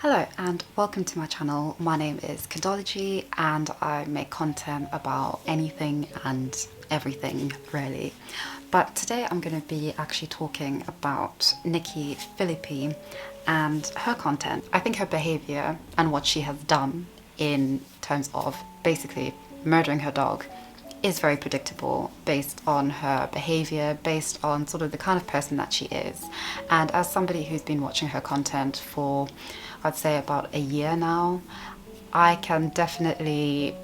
Hello and welcome to my channel. My name is Kodology and I make content about anything and everything really. But today I'm going to be actually talking about Nikki Phillippi and her content. I think her behaviour and what she has done in terms of basically murdering her dog is very predictable based on her behaviour, based on sort of the kind of person that she is. And as somebody who's been watching her content for, I'd say, about a year now, I can definitely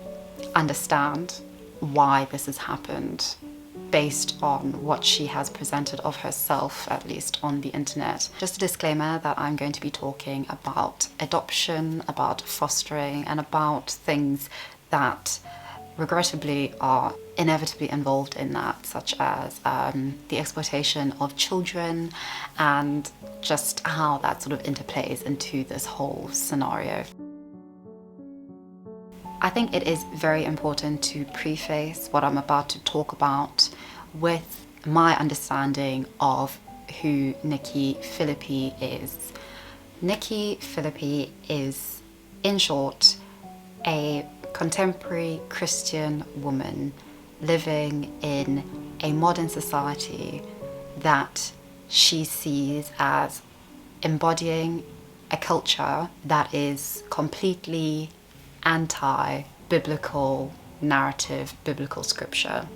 understand why this has happened based on what she has presented of herself, at least on the internet. Just a disclaimer that I'm going to be talking about adoption, about fostering, and about things that regrettably are inevitably involved in that, such as the exploitation of children and just how that sort of interplays into this whole scenario. I think it is very important to preface what I'm about to talk about with my understanding of who Nikki Phillippi is. Nikki Phillippi is, in short, a contemporary Christian woman living in a modern society that she sees as embodying a culture that is completely anti-biblical narrative, biblical scripture,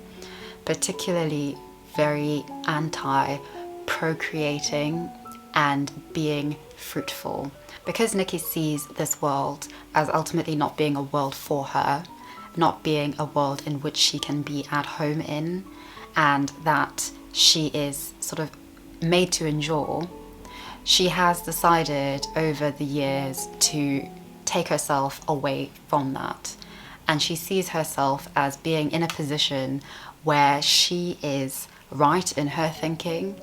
particularly very anti-procreating and being fruitful. Because Nikki sees this world as ultimately not being a world for her, not being a world in which she can be at home in, and that she is sort of made to endure, she has decided over the years to take herself away from that. And she sees herself as being in a position where she is right in her thinking,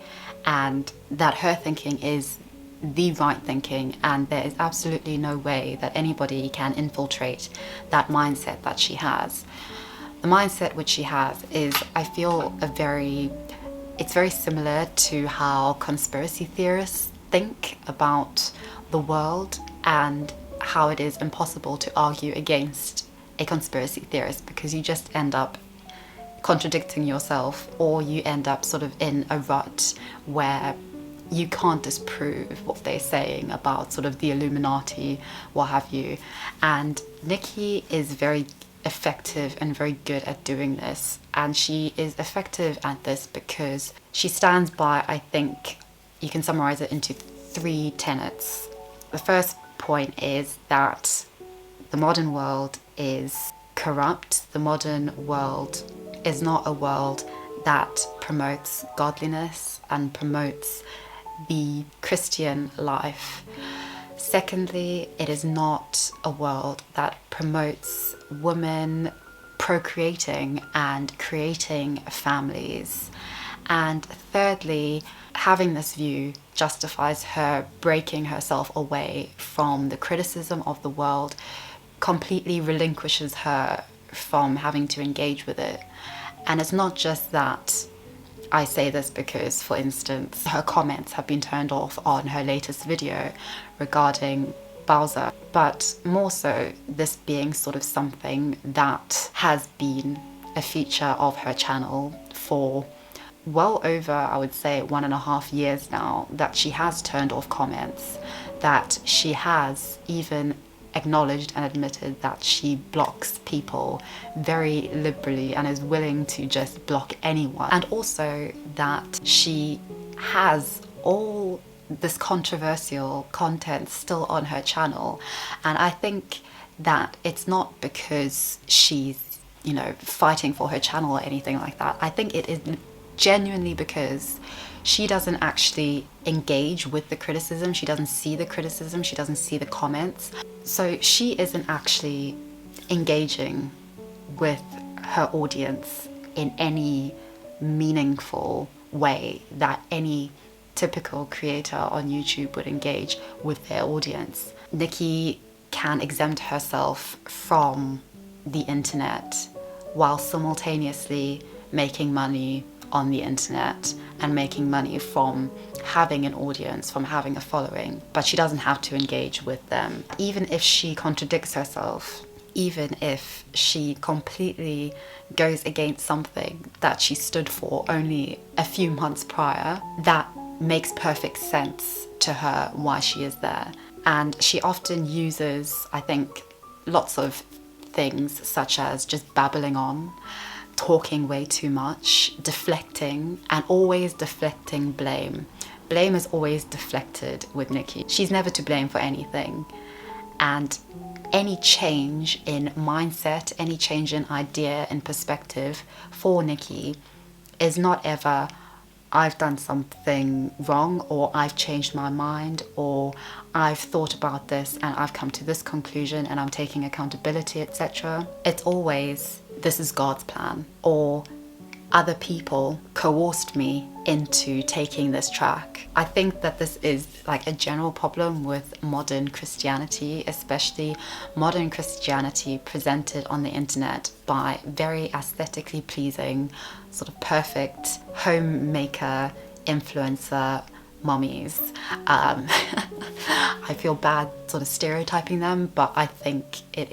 and that her thinking is the right thinking, and there is absolutely no way that anybody can infiltrate that mindset that she has. The mindset which she has is, I feel, it's very similar to how conspiracy theorists think about the world, and how it is impossible to argue against a conspiracy theorist because you just end up contradicting yourself, or you end up sort of in a rut where you can't disprove what they're saying about sort of the Illuminati, what have you. And Nikki is very effective and very good at doing this. And she is effective at this because she stands by, I think you can summarize it into 3 tenets. The first point is that the modern world is corrupt. The modern world is not a world that promotes godliness and promotes the Christian life. Secondly, it is not a world that promotes women procreating and creating families. And thirdly, having this view justifies her breaking herself away from the criticism of the world, completely relinquishes her from having to engage with it. And it's not just that. I say this because, for instance, her comments have been turned off on her latest video regarding Bowser, but more so this being sort of something that has been a feature of her channel for well over, I would say, 1.5 years now, that she has turned off comments, that she has even acknowledged and admitted that she blocks people very liberally and is willing to just block anyone, and also that she has all this controversial content still on her channel. And I think that it's not because she's, fighting for her channel or anything like that. I think it is genuinely because she doesn't actually engage with the criticism. She doesn't see the criticism. She doesn't see the comments. So she isn't actually engaging with her audience in any meaningful way that any typical creator on YouTube would engage with their audience. Nikki can exempt herself from the internet while simultaneously making money on the internet and making money from having an audience, from having a following, but she doesn't have to engage with them. Even if she contradicts herself, even if she completely goes against something that she stood for only a few months prior, that makes perfect sense to her why she is there. And she often uses, I think, lots of things such as just babbling on, talking way too much, deflecting, and always deflecting blame. Blame is always deflected with Nikki. She's never to blame for anything. And any change in mindset, any change in idea and perspective for Nikki is not ever, I've done something wrong, or I've changed my mind, or I've thought about this and I've come to this conclusion and I'm taking accountability, etc. It's always, this is God's plan, or other people coerced me into taking this track. I think that this is like a general problem with modern Christianity, especially modern Christianity presented on the internet by very aesthetically pleasing, sort of perfect homemaker, influencer mummies. I feel bad sort of stereotyping them, but I think there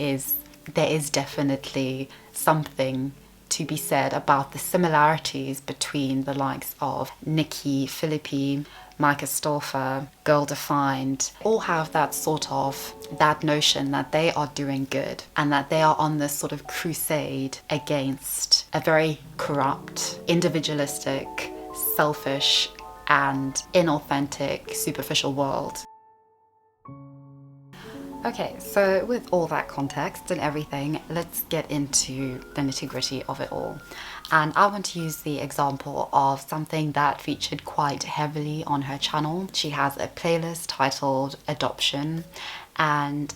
is definitely something to be said about the similarities between the likes of Nikki Phillippi, Myka Stauffer, Girl Defined, all have that notion that they are doing good and that they are on this sort of crusade against a very corrupt, individualistic, selfish, and inauthentic, superficial world. Okay, so with all that context and everything, let's get into the nitty-gritty of it all. And I want to use the example of something that featured quite heavily on her channel. She has a playlist titled Adoption, and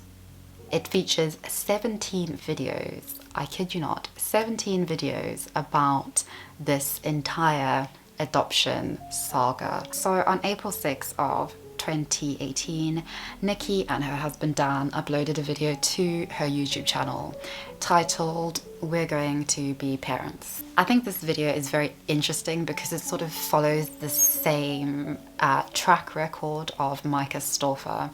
it features 17 videos, I kid you not, 17 videos about this entire adoption saga. So on April 6th of 2018, Nikki and her husband Dan uploaded a video to her YouTube channel titled We're Going to Be Parents. I think this video is very interesting because it sort of follows the same track record of Myka Stauffer,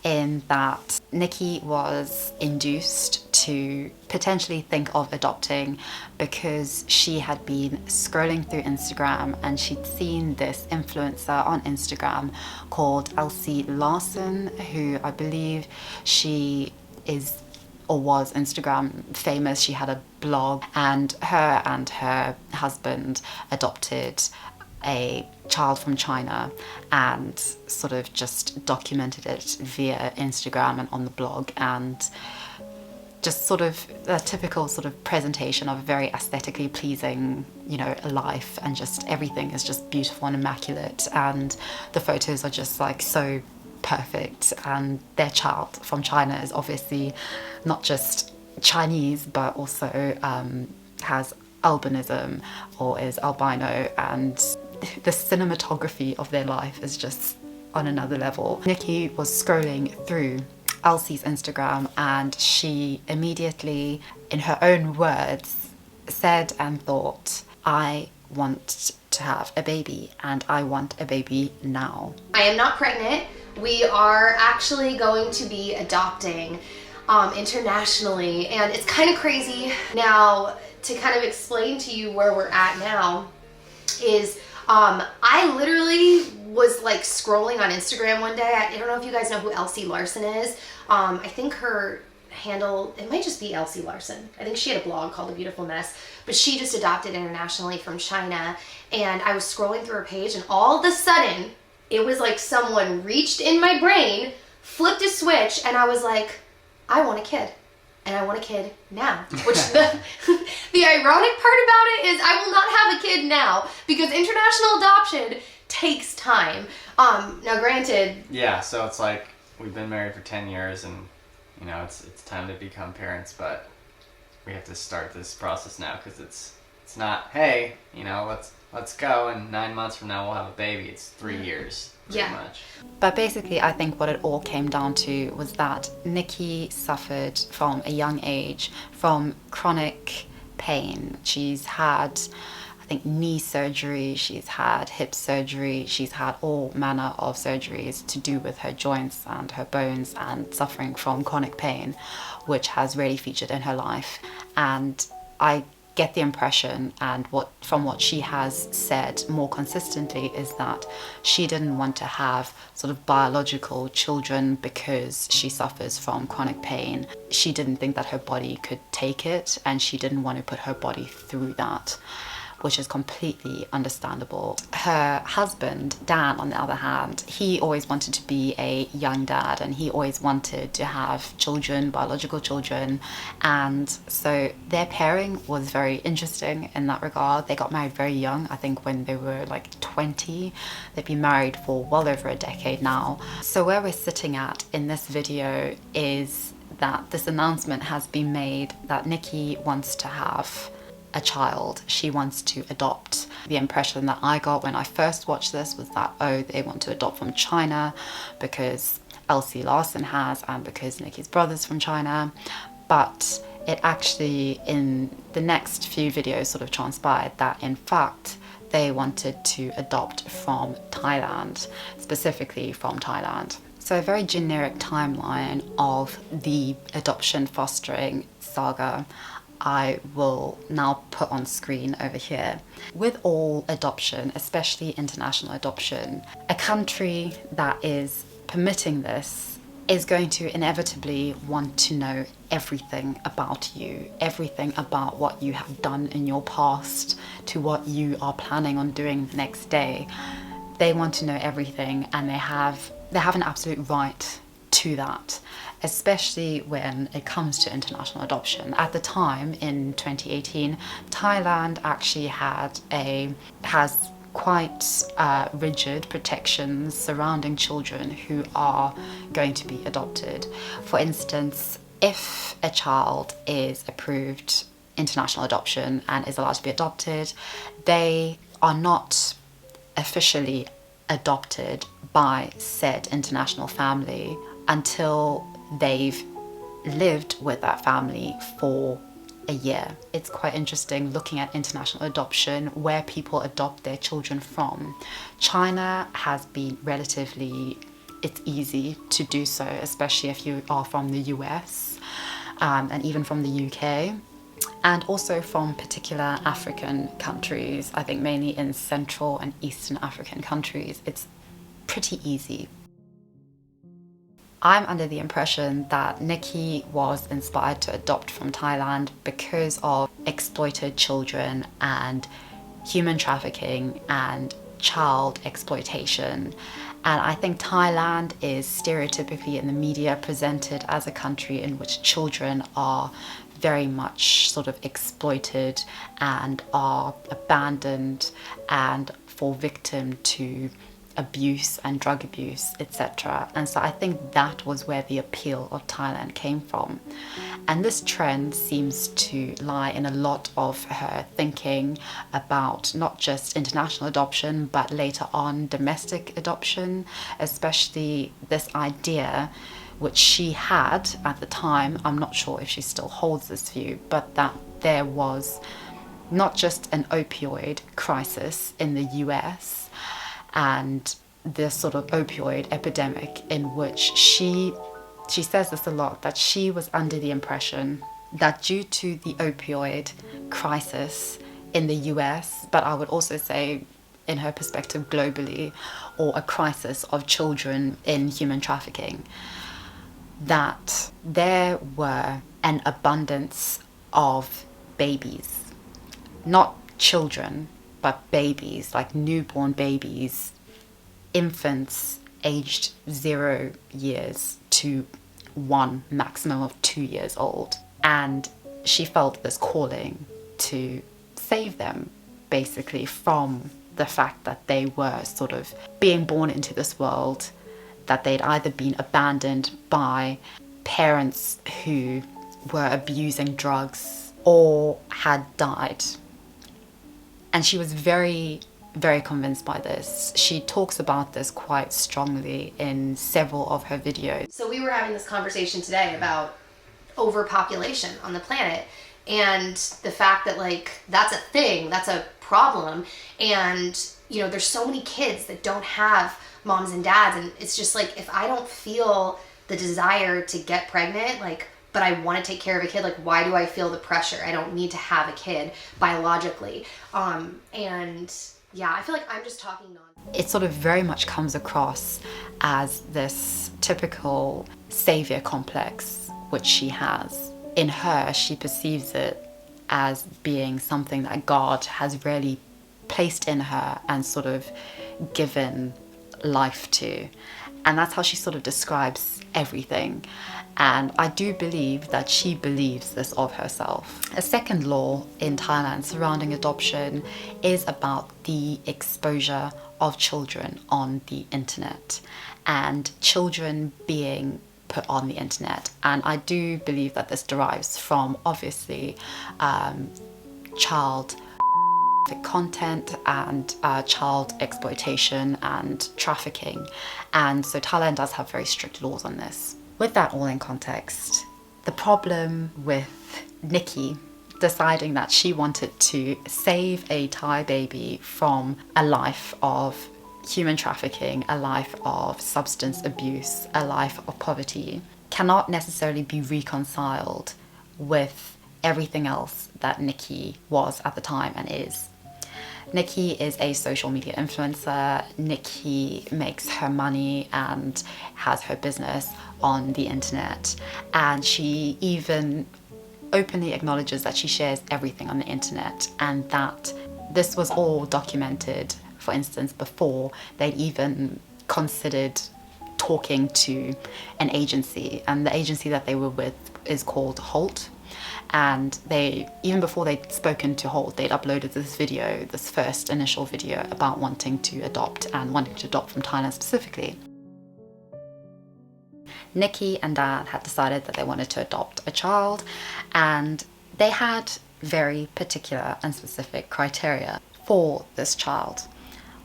in that Nikki was induced to potentially think of adopting because she had been scrolling through Instagram and she'd seen this influencer on Instagram called Elsie Larson, who I believe she is or was Instagram famous. She had a blog, and her husband adopted a child from China and sort of just documented it via Instagram and on the blog, and just sort of a typical sort of presentation of a very aesthetically pleasing, life, and just everything is just beautiful and immaculate, and the photos are just like so perfect, and their child from China is obviously not just Chinese but also has albinism or is albino, and the cinematography of their life is just on another level. Nikki was scrolling through Elsie's Instagram and she immediately, in her own words, said and thought, I want to have a baby and I want a baby now. I am not pregnant. We are actually going to be adopting internationally, and it's kind of crazy. Now, to kind of explain to you where we're at now is I literally was like scrolling on Instagram one day. I don't know if you guys know who Elsie Larson is. I think her handle, it might just be Elsie Larson. I think she had a blog called A Beautiful Mess, but she just adopted internationally from China. And I was scrolling through her page and all of a sudden it was like someone reached in my brain, flipped a switch, and I was like, I want a kid. And I want a kid now. Which the ironic part about it is I will not have a kid now because international adoption takes time. Now granted. Yeah, so it's like we've been married for 10 years and it's time to become parents, but we have to start this process now because it's not, hey, let's go and 9 months from now we'll have a baby. It's 3 years. Pretty much. But basically, I think what it all came down to was that Nikki suffered from a young age from chronic pain. She's had I think, knee surgery, she's had hip surgery, she's had all manner of surgeries to do with her joints and her bones, and suffering from chronic pain, which has really featured in her life. And I get the impression, and from what she has said more consistently, is that she didn't want to have sort of biological children because she suffers from chronic pain. She didn't think that her body could take it, and she didn't want to put her body through that, which is completely understandable. Her husband, Dan, on the other hand, he always wanted to be a young dad, and he always wanted to have children, biological children. And so their pairing was very interesting in that regard. They got married very young, I think when they were like 20. They've been married for well over a decade now. So where we're sitting at in this video is that this announcement has been made that Nikki wants to have a child. She wants to adopt. The impression that I got when I first watched this was that, oh, they want to adopt from China because Elsie Larson has, and because Nikki's brother's from China. But it actually, in the next few videos, sort of transpired that in fact they wanted to adopt from Thailand, specifically from Thailand. So a very generic timeline of the adoption fostering saga I will now put on screen over here. With all adoption, especially international adoption, a country that is permitting this is going to inevitably want to know everything about you, everything about what you have done in your past to what you are planning on doing the next day. They want to know everything, and they have an absolute right to that, especially when it comes to international adoption. At the time, in 2018, Thailand actually has quite rigid protections surrounding children who are going to be adopted. For instance, if a child is approved international adoption and is allowed to be adopted, they are not officially adopted by said international family until they've lived with that family for a year. It's quite interesting looking at international adoption, where people adopt their children from. China has been it's easy to do so, especially if you are from the US, and even from the UK, and also from particular African countries. I think mainly in Central and Eastern African countries, it's pretty easy. I'm under the impression that Nikki was inspired to adopt from Thailand because of exploited children and human trafficking and child exploitation. And I think Thailand is stereotypically in the media presented as a country in which children are very much sort of exploited and are abandoned and fall victim to abuse and drug abuse, etc. And so I think that was where the appeal of Thailand came from. And this trend seems to lie in a lot of her thinking about not just international adoption, but later on domestic adoption, especially this idea which she had at the time. I'm not sure if she still holds this view, but that there was not just an opioid crisis in the US and this sort of opioid epidemic, in which she says this a lot, that she was under the impression that due to the opioid crisis in the US, but I would also say in her perspective globally, or a crisis of children in human trafficking, that there were an abundance of babies, not children, but babies, like newborn babies, infants aged 0 years to 1, maximum of 2 years old. And she felt this calling to save them, basically, from the fact that they were sort of being born into this world, that they'd either been abandoned by parents who were abusing drugs or had died. And she was very, very convinced by this. She talks about this quite strongly in several of her videos. So we were having this conversation today about overpopulation on the planet, And the fact that like that's a thing, that's a problem, and you know, there's so many kids that don't have moms and dads, and it's just like, if I don't feel the desire to get pregnant, like, but I want to take care of a kid, like, why do I feel the pressure? I don't need to have a kid biologically. And yeah, I feel like I'm just talking nonsense. It sort of very much comes across as this typical savior complex, which she has. In her, she perceives it as being something that God has really placed in her and sort of given life to. And that's how she sort of describes everything. And I do believe that she believes this of herself. A second law in Thailand surrounding adoption is about the exposure of children on the internet and children being put on the internet. And I do believe that this derives from, obviously, child content and child exploitation and trafficking. And so Thailand does have very strict laws on this. With that all in context, the problem with Nikki deciding that she wanted to save a Thai baby from a life of human trafficking, a life of substance abuse, a life of poverty, cannot necessarily be reconciled with everything else that Nikki was at the time and is. Nikki is a social media influencer. Nikki makes her money and has her business on the internet. And she even openly acknowledges that she shares everything on the internet, and that this was all documented, for instance, before they'd even considered talking to an agency. And the agency that they were with is called Holt. And they, even before they'd spoken to Holt, they'd uploaded this video, this first initial video about wanting to adopt and wanting to adopt from Thailand specifically. Nikki and Dan had decided that they wanted to adopt a child, and they had very particular and specific criteria for this child.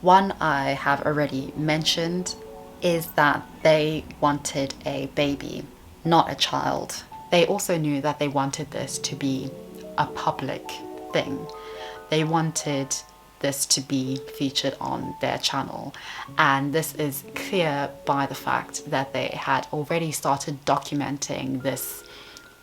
One I have already mentioned is that they wanted a baby, not a child. They also knew that they wanted this to be a public thing. They wanted this to be featured on their channel. And this is clear by the fact that they had already started documenting this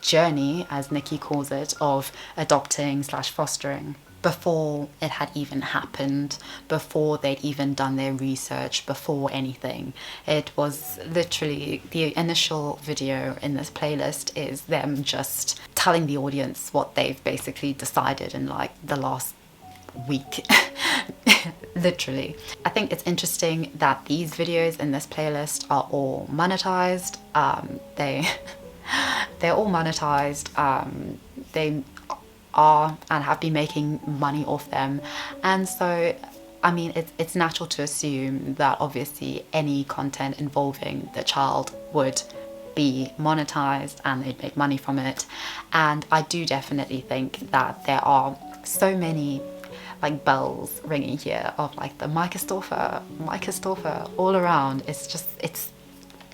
journey, as Nikki calls it, of adopting / fostering before it had even happened, before they'd even done their research, before anything. It was literally, the initial video in this playlist is them just telling the audience what they've basically decided in like the last week. Literally. I think it's interesting that these videos in this playlist are all monetized. They're all monetized. They are and have been making money off them, and so I mean it's natural to assume that obviously any content involving the child would be monetized and they'd make money from it. And I do definitely think that there are so many like bells ringing here of like the Myka Stauffer all around. It's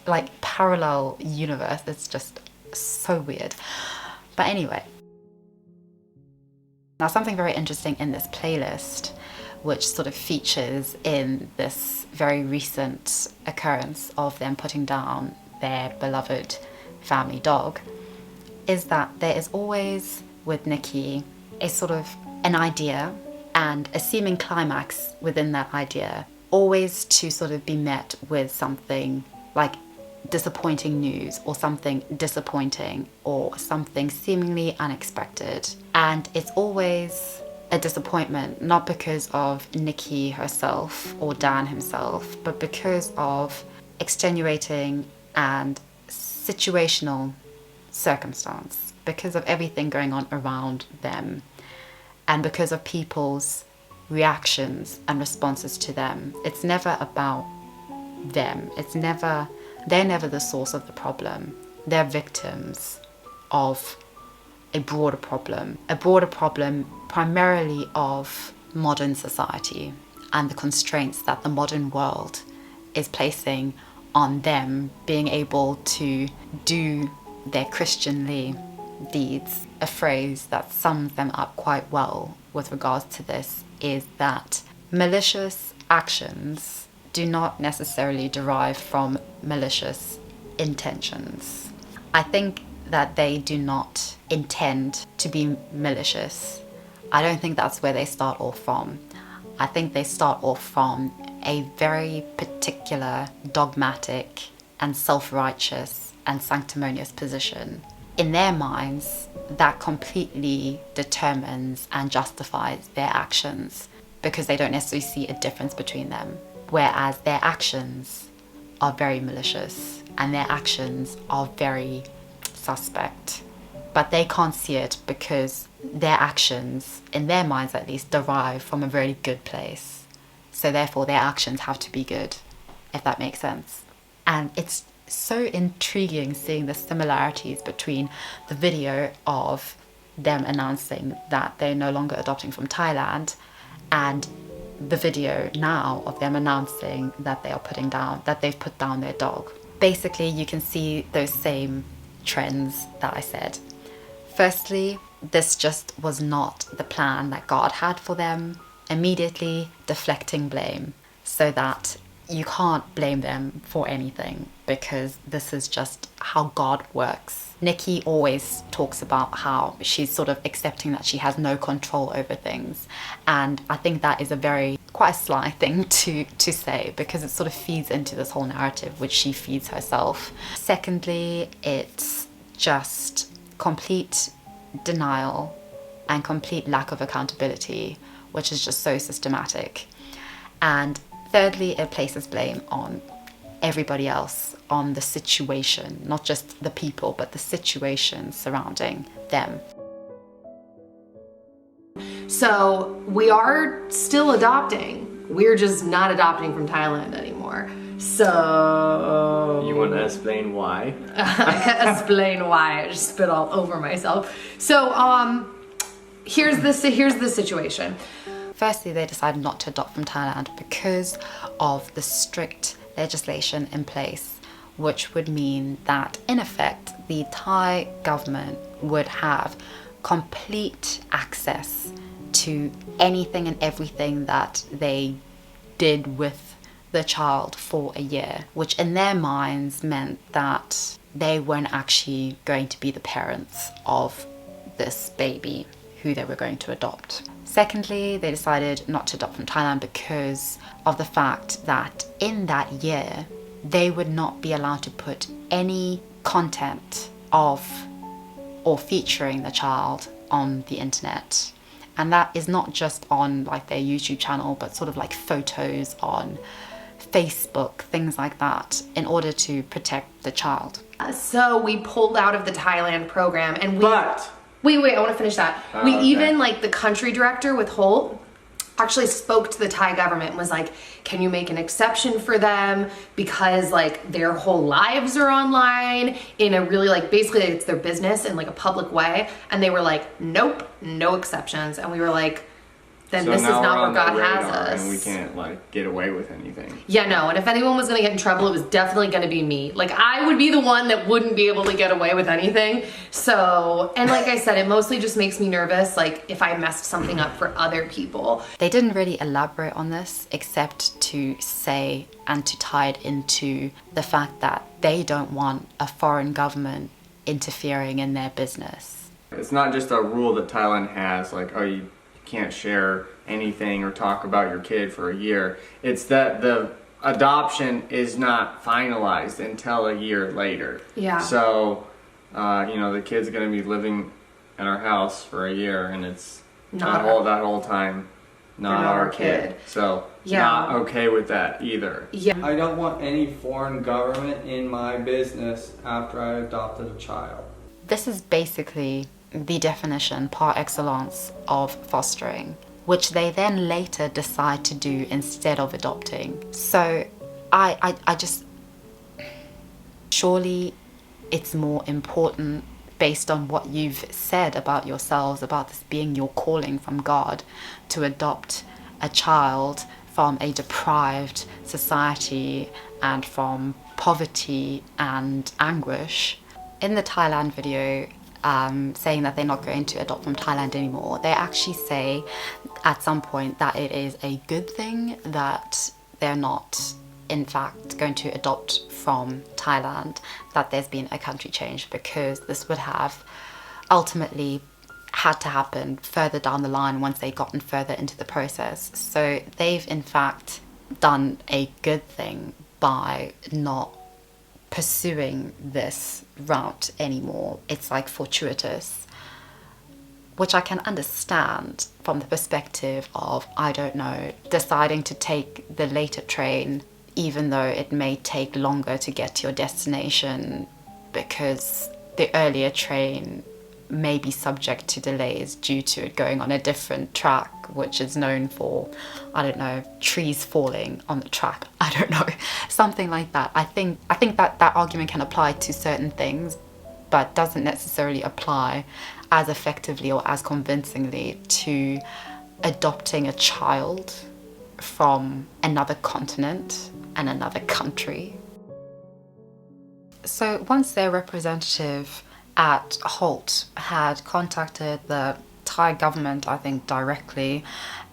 like parallel universe. It's just so weird. But anyway, now something very interesting in this playlist, which sort of features in this very recent occurrence of them putting down their beloved family dog, is that there is always with Nikki a sort of an idea and a seeming climax within that idea, always to sort of be met with something like disappointing news or something disappointing or something seemingly unexpected. And it's always a disappointment, not because of Nikki herself or Dan himself, but because of extenuating and situational circumstance, because of everything going on around them, and because of people's reactions and responses to them. It's never about them. They're never the source of the problem. They're victims of a broader problem primarily of modern society and the constraints that the modern world is placing on them being able to do their Christianly deeds. A phrase that sums them up quite well with regards to this is that malicious actions do not necessarily derive from malicious intentions. I think that they do not intend to be malicious. I don't think that's where they start off from. I think they start off from a very particular, dogmatic and self-righteous and sanctimonious position. In their minds, that completely determines and justifies their actions because they don't necessarily see a difference between them. Whereas their actions are very malicious and their actions are very suspect. But they can't see it because their actions, in their minds at least, derive from a very good place. So therefore their actions have to be good, if that makes sense. And it's so intriguing seeing the similarities between the video of them announcing that they're no longer adopting from Thailand and the video now of them announcing that they've put down their dog. Basically, you can see those same trends that I said. Firstly, this just was not the plan that God had for them. Immediately deflecting blame so that you can't blame them for anything because this is just how God works. Nikki always talks about how she's sort of accepting that she has no control over things. And I think that is quite a sly thing to say because it sort of feeds into this whole narrative which she feeds herself. Secondly, it's just complete denial and complete lack of accountability, which is just so systematic. And thirdly, it places blame on everybody else, on the situation, not just the people, but the situation surrounding them. So we are still adopting. We're just not adopting from Thailand anymore. So You want to explain why? explain why. I just spit all over myself. So here's the situation. Firstly, they decided not to adopt from Thailand because of the strict legislation in place, which would mean that, in effect, the Thai government would have complete access to anything and everything that they did with the child for a year, which in their minds meant that they weren't actually going to be the parents of this baby who they were going to adopt. Secondly, they decided not to adopt from Thailand because of the fact that in that year, they would not be allowed to put any content of or featuring the child on the internet. And that is not just on like their YouTube channel, but sort of like photos on Facebook, things like that, in order to protect the child. So we pulled out of the Thailand program and Wait, I want to finish that. Even like the country director with Holt actually spoke to the Thai government and was like, can you make an exception for them because like their whole lives are online in a really like basically it's their business in like a public way, and they were like, nope, no exceptions. And we were like, then this is not where God has us. And we can't like get away with anything. Yeah, no. And if anyone was gonna get in trouble, it was definitely gonna be me. Like I would be the one that wouldn't be able to get away with anything. So, and like I said, it mostly just makes me nervous, like if I messed something up for other people. They didn't really elaborate on this except to say and to tie it into the fact that they don't want a foreign government interfering in their business. It's not just a rule that Thailand has, like, oh, you can't share anything or talk about your kid for a year. It's that the adoption is not finalized until a year later. Yeah. So, the kid's going to be living in our house for a year, and it's that whole time not our kid. So, not okay with that either. Yeah. I don't want any foreign government in my business after I adopted a child. This is basically the definition par excellence of fostering, which they then later decide to do instead of adopting. So I just, surely it's more important based on what you've said about yourselves, about this being your calling from God, to adopt a child from a deprived society and from poverty and anguish. In the Thailand video, saying that they're not going to adopt from Thailand anymore. They actually say at some point that it is a good thing that they're not in fact going to adopt from Thailand, that there's been a country change, because this would have ultimately had to happen further down the line once they'd gotten further into the process. So they've in fact done a good thing by not pursuing this route anymore. It's like fortuitous, which I can understand from the perspective of, I don't know, deciding to take the later train even though it may take longer to get to your destination because the earlier train may be subject to delays due to it going on a different track, which is known for, I don't know, trees falling on the track. I don't know, something like that. I think that argument can apply to certain things, but doesn't necessarily apply as effectively or as convincingly to adopting a child from another continent and another country. So once their representative at Holt had contacted the Thai government, I think directly,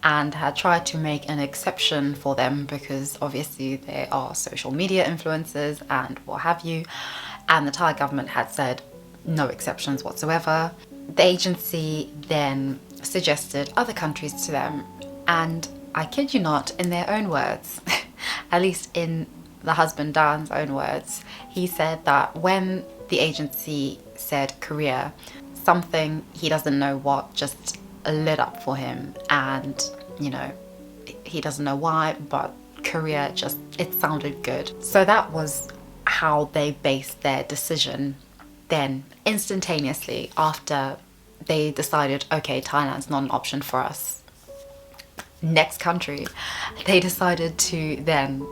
and had tried to make an exception for them because obviously they are social media influencers and what have you, and the Thai government had said no exceptions whatsoever. The agency then suggested other countries to them, and I kid you not, in their own words, at least in the husband Dan's own words, he said that when the agency said Korea, something he doesn't know what just lit up for him, and you know, he doesn't know why, but Korea just, it sounded good. So that was how they based their decision. Then instantaneously after they decided, okay, Thailand's not an option for us, next country, they decided to then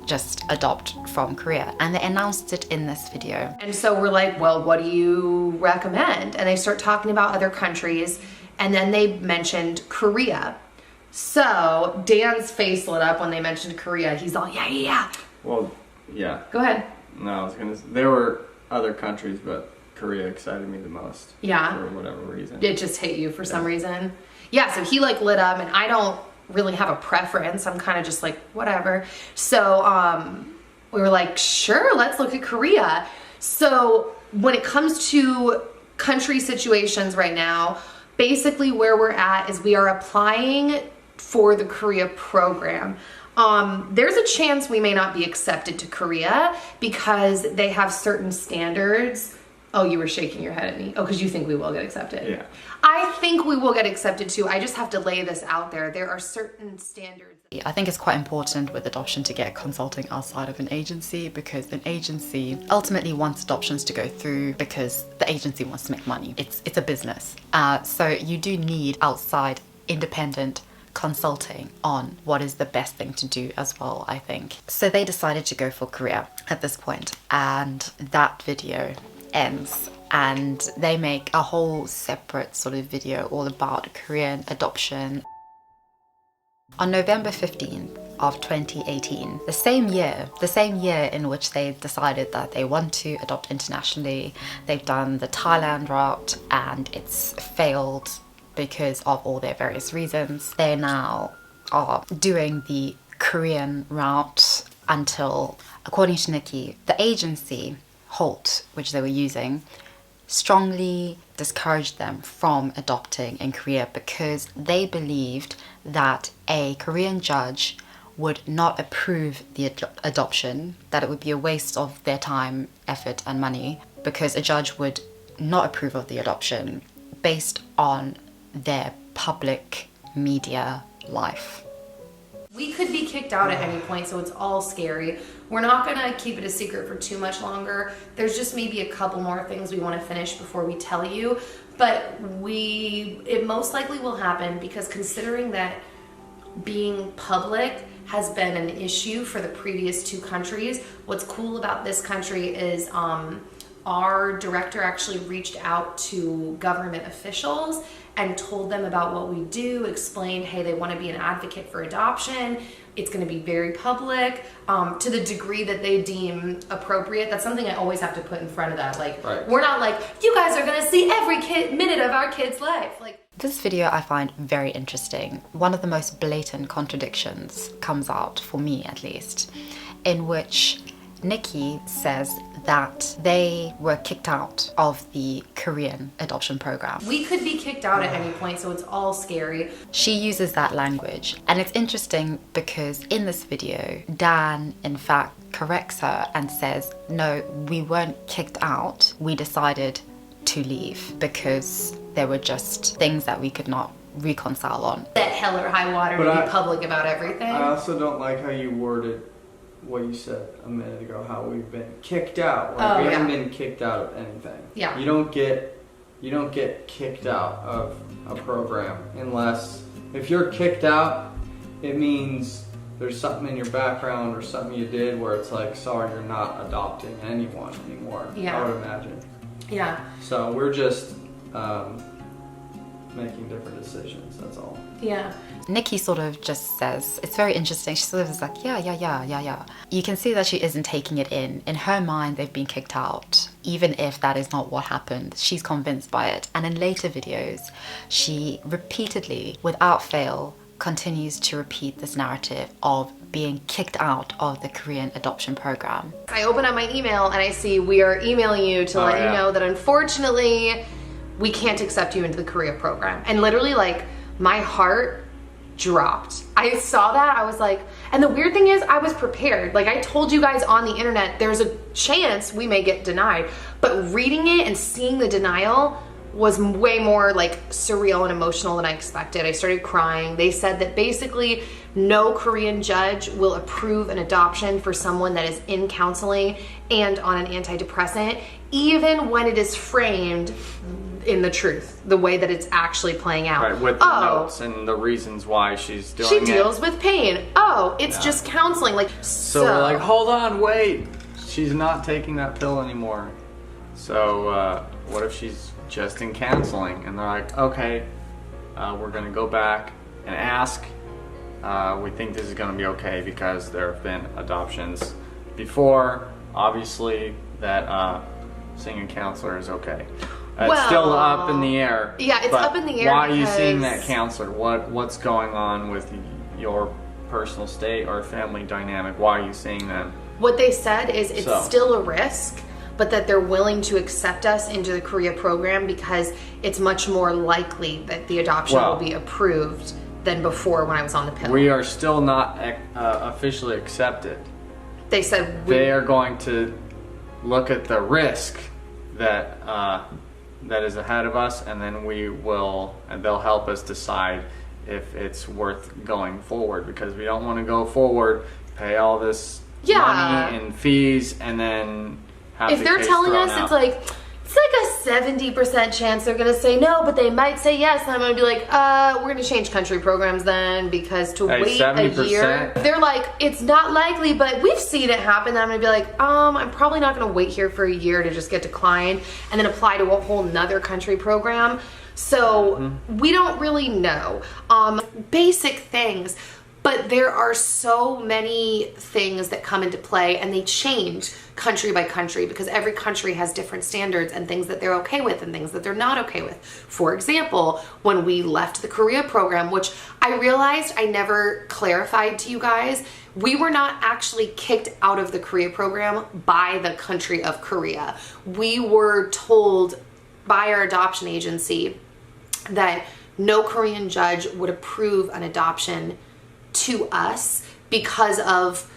just adopt from Korea, and they announced it in this video. And so we're like, well, what do you recommend? And they start talking about other countries, and then they mentioned Korea. So Dan's face lit up when they mentioned Korea. He's all, yeah. Well, yeah. Go ahead. No, I was gonna say, there were other countries, but Korea excited me the most. Yeah. For whatever reason. It just hit you for some reason. Yeah, so he like lit up, and I don't really have a preference. I'm kind of just like, whatever. So we were like, sure, let's look at Korea. So when it comes to country situations right now, basically where we're at is we are applying for the Korea program. There's a chance we may not be accepted to Korea because they have certain standards. Oh, you were shaking your head at me. Oh, because you think we will get accepted. Yeah. I think we will get accepted too. I just have to lay this out there. There are certain standards. I think it's quite important with adoption to get consulting outside of an agency, because an agency ultimately wants adoptions to go through because the agency wants to make money. It's a business. So you do need outside independent consulting on what is the best thing to do as well, I think. So they decided to go for Korea at this point, and that video ends, and they make a whole separate sort of video all about Korean adoption. On November 15th of 2018, the same year in which they decided that they want to adopt internationally, they've done the Thailand route and it's failed because of all their various reasons. They now are doing the Korean route until, according to Nikki, the agency Holt, which they were using, strongly discouraged them from adopting in Korea because they believed that a Korean judge would not approve the adoption, that it would be a waste of their time, effort and money, because a judge would not approve of the adoption based on their public media life. We could be kicked out at any point, so it's all scary. We're not gonna keep it a secret for too much longer. There's just maybe a couple more things we want to finish before we tell you, but it most likely will happen because considering that being public has been an issue for the previous two countries, what's cool about this country is our director actually reached out to government officials and told them about what we do, explained, hey, they want to be an advocate for adoption. It's going to be very public, to the degree that they deem appropriate. That's something I always have to put in front of that. Like, we're not like, you guys are going to see every minute of our kid's life. Like, this video I find very interesting. One of the most blatant contradictions comes out, for me at least, in which Nikki says that they were kicked out of the Korean adoption program. We could be kicked out at any point, so it's all scary. She uses that language, and it's interesting because in this video, Dan in fact corrects her and says, no, we weren't kicked out, we decided to leave because there were just things that we could not reconcile on. That hell or high water to be public about everything. I also don't like how you worded what you said a minute ago, how we've been kicked out. Like, we haven't been kicked out of anything. Yeah. You don't get kicked out of a program unless, if you're kicked out, it means there's something in your background or something you did where it's like, sorry, you're not adopting anyone anymore. Yeah. I would imagine. Yeah. So we're just making different decisions, that's all. Yeah. Nikki sort of just says, it's very interesting, she sort of is like, yeah. You can see that she isn't taking it in. In her mind, they've been kicked out. Even if that is not what happened, she's convinced by it. And in later videos, she repeatedly, without fail, continues to repeat this narrative of being kicked out of the Korean adoption program. I open up my email and I see, we are emailing you to let you know that unfortunately, we can't accept you into the Korea program. And literally, like, my heart dropped. I saw that, I was like, and the weird thing is, I was prepared. Like, I told you guys on the internet, there's a chance we may get denied. But reading it and seeing the denial was way more like surreal and emotional than I expected. I started crying. They said that basically no Korean judge will approve an adoption for someone that is in counseling and on an antidepressant, even when it is framed in the truth, the way that it's actually playing out. Right, with the notes and the reasons why she's doing it. She deals with pain. Oh, it's just counseling. Like, so we're like, hold on, wait. She's not taking that pill anymore. So what if she's just in counseling? And they're like, okay, we're gonna go back and ask. We think this is gonna be okay because there have been adoptions before. Obviously, that seeing a counselor is okay. It's still up in the air. Yeah, it's up in the air. Why are you seeing that counselor? What's going on with your personal state or family dynamic? Why are you seeing them? What they said is it's still a risk, but that they're willing to accept us into the Korea program because it's much more likely that the adoption will be approved than before when I was on the pill. We are still not officially accepted. They said they are going to look at the risk that that is ahead of us, and then they'll help us decide if it's worth going forward, because we don't want to go forward, pay all this money and fees, and then have if they're telling us out. it's like a 70% chance they're gonna say no, but they might say yes, and I'm gonna be like, we're gonna change country programs then, because to wait 70%? a year, they're like, it's not likely, but we've seen it happen. I'm gonna be like, I'm probably not gonna wait here for a year to just get declined and then apply to a whole nother country program. So we don't really know basic things. But there are so many things that come into play, and they change country by country because every country has different standards and things that they're okay with and things that they're not okay with. For example, when we left the Korea program, which I realized I never clarified to you guys, we were not actually kicked out of the Korea program by the country of Korea. We were told by our adoption agency that no Korean judge would approve an adoption to us because of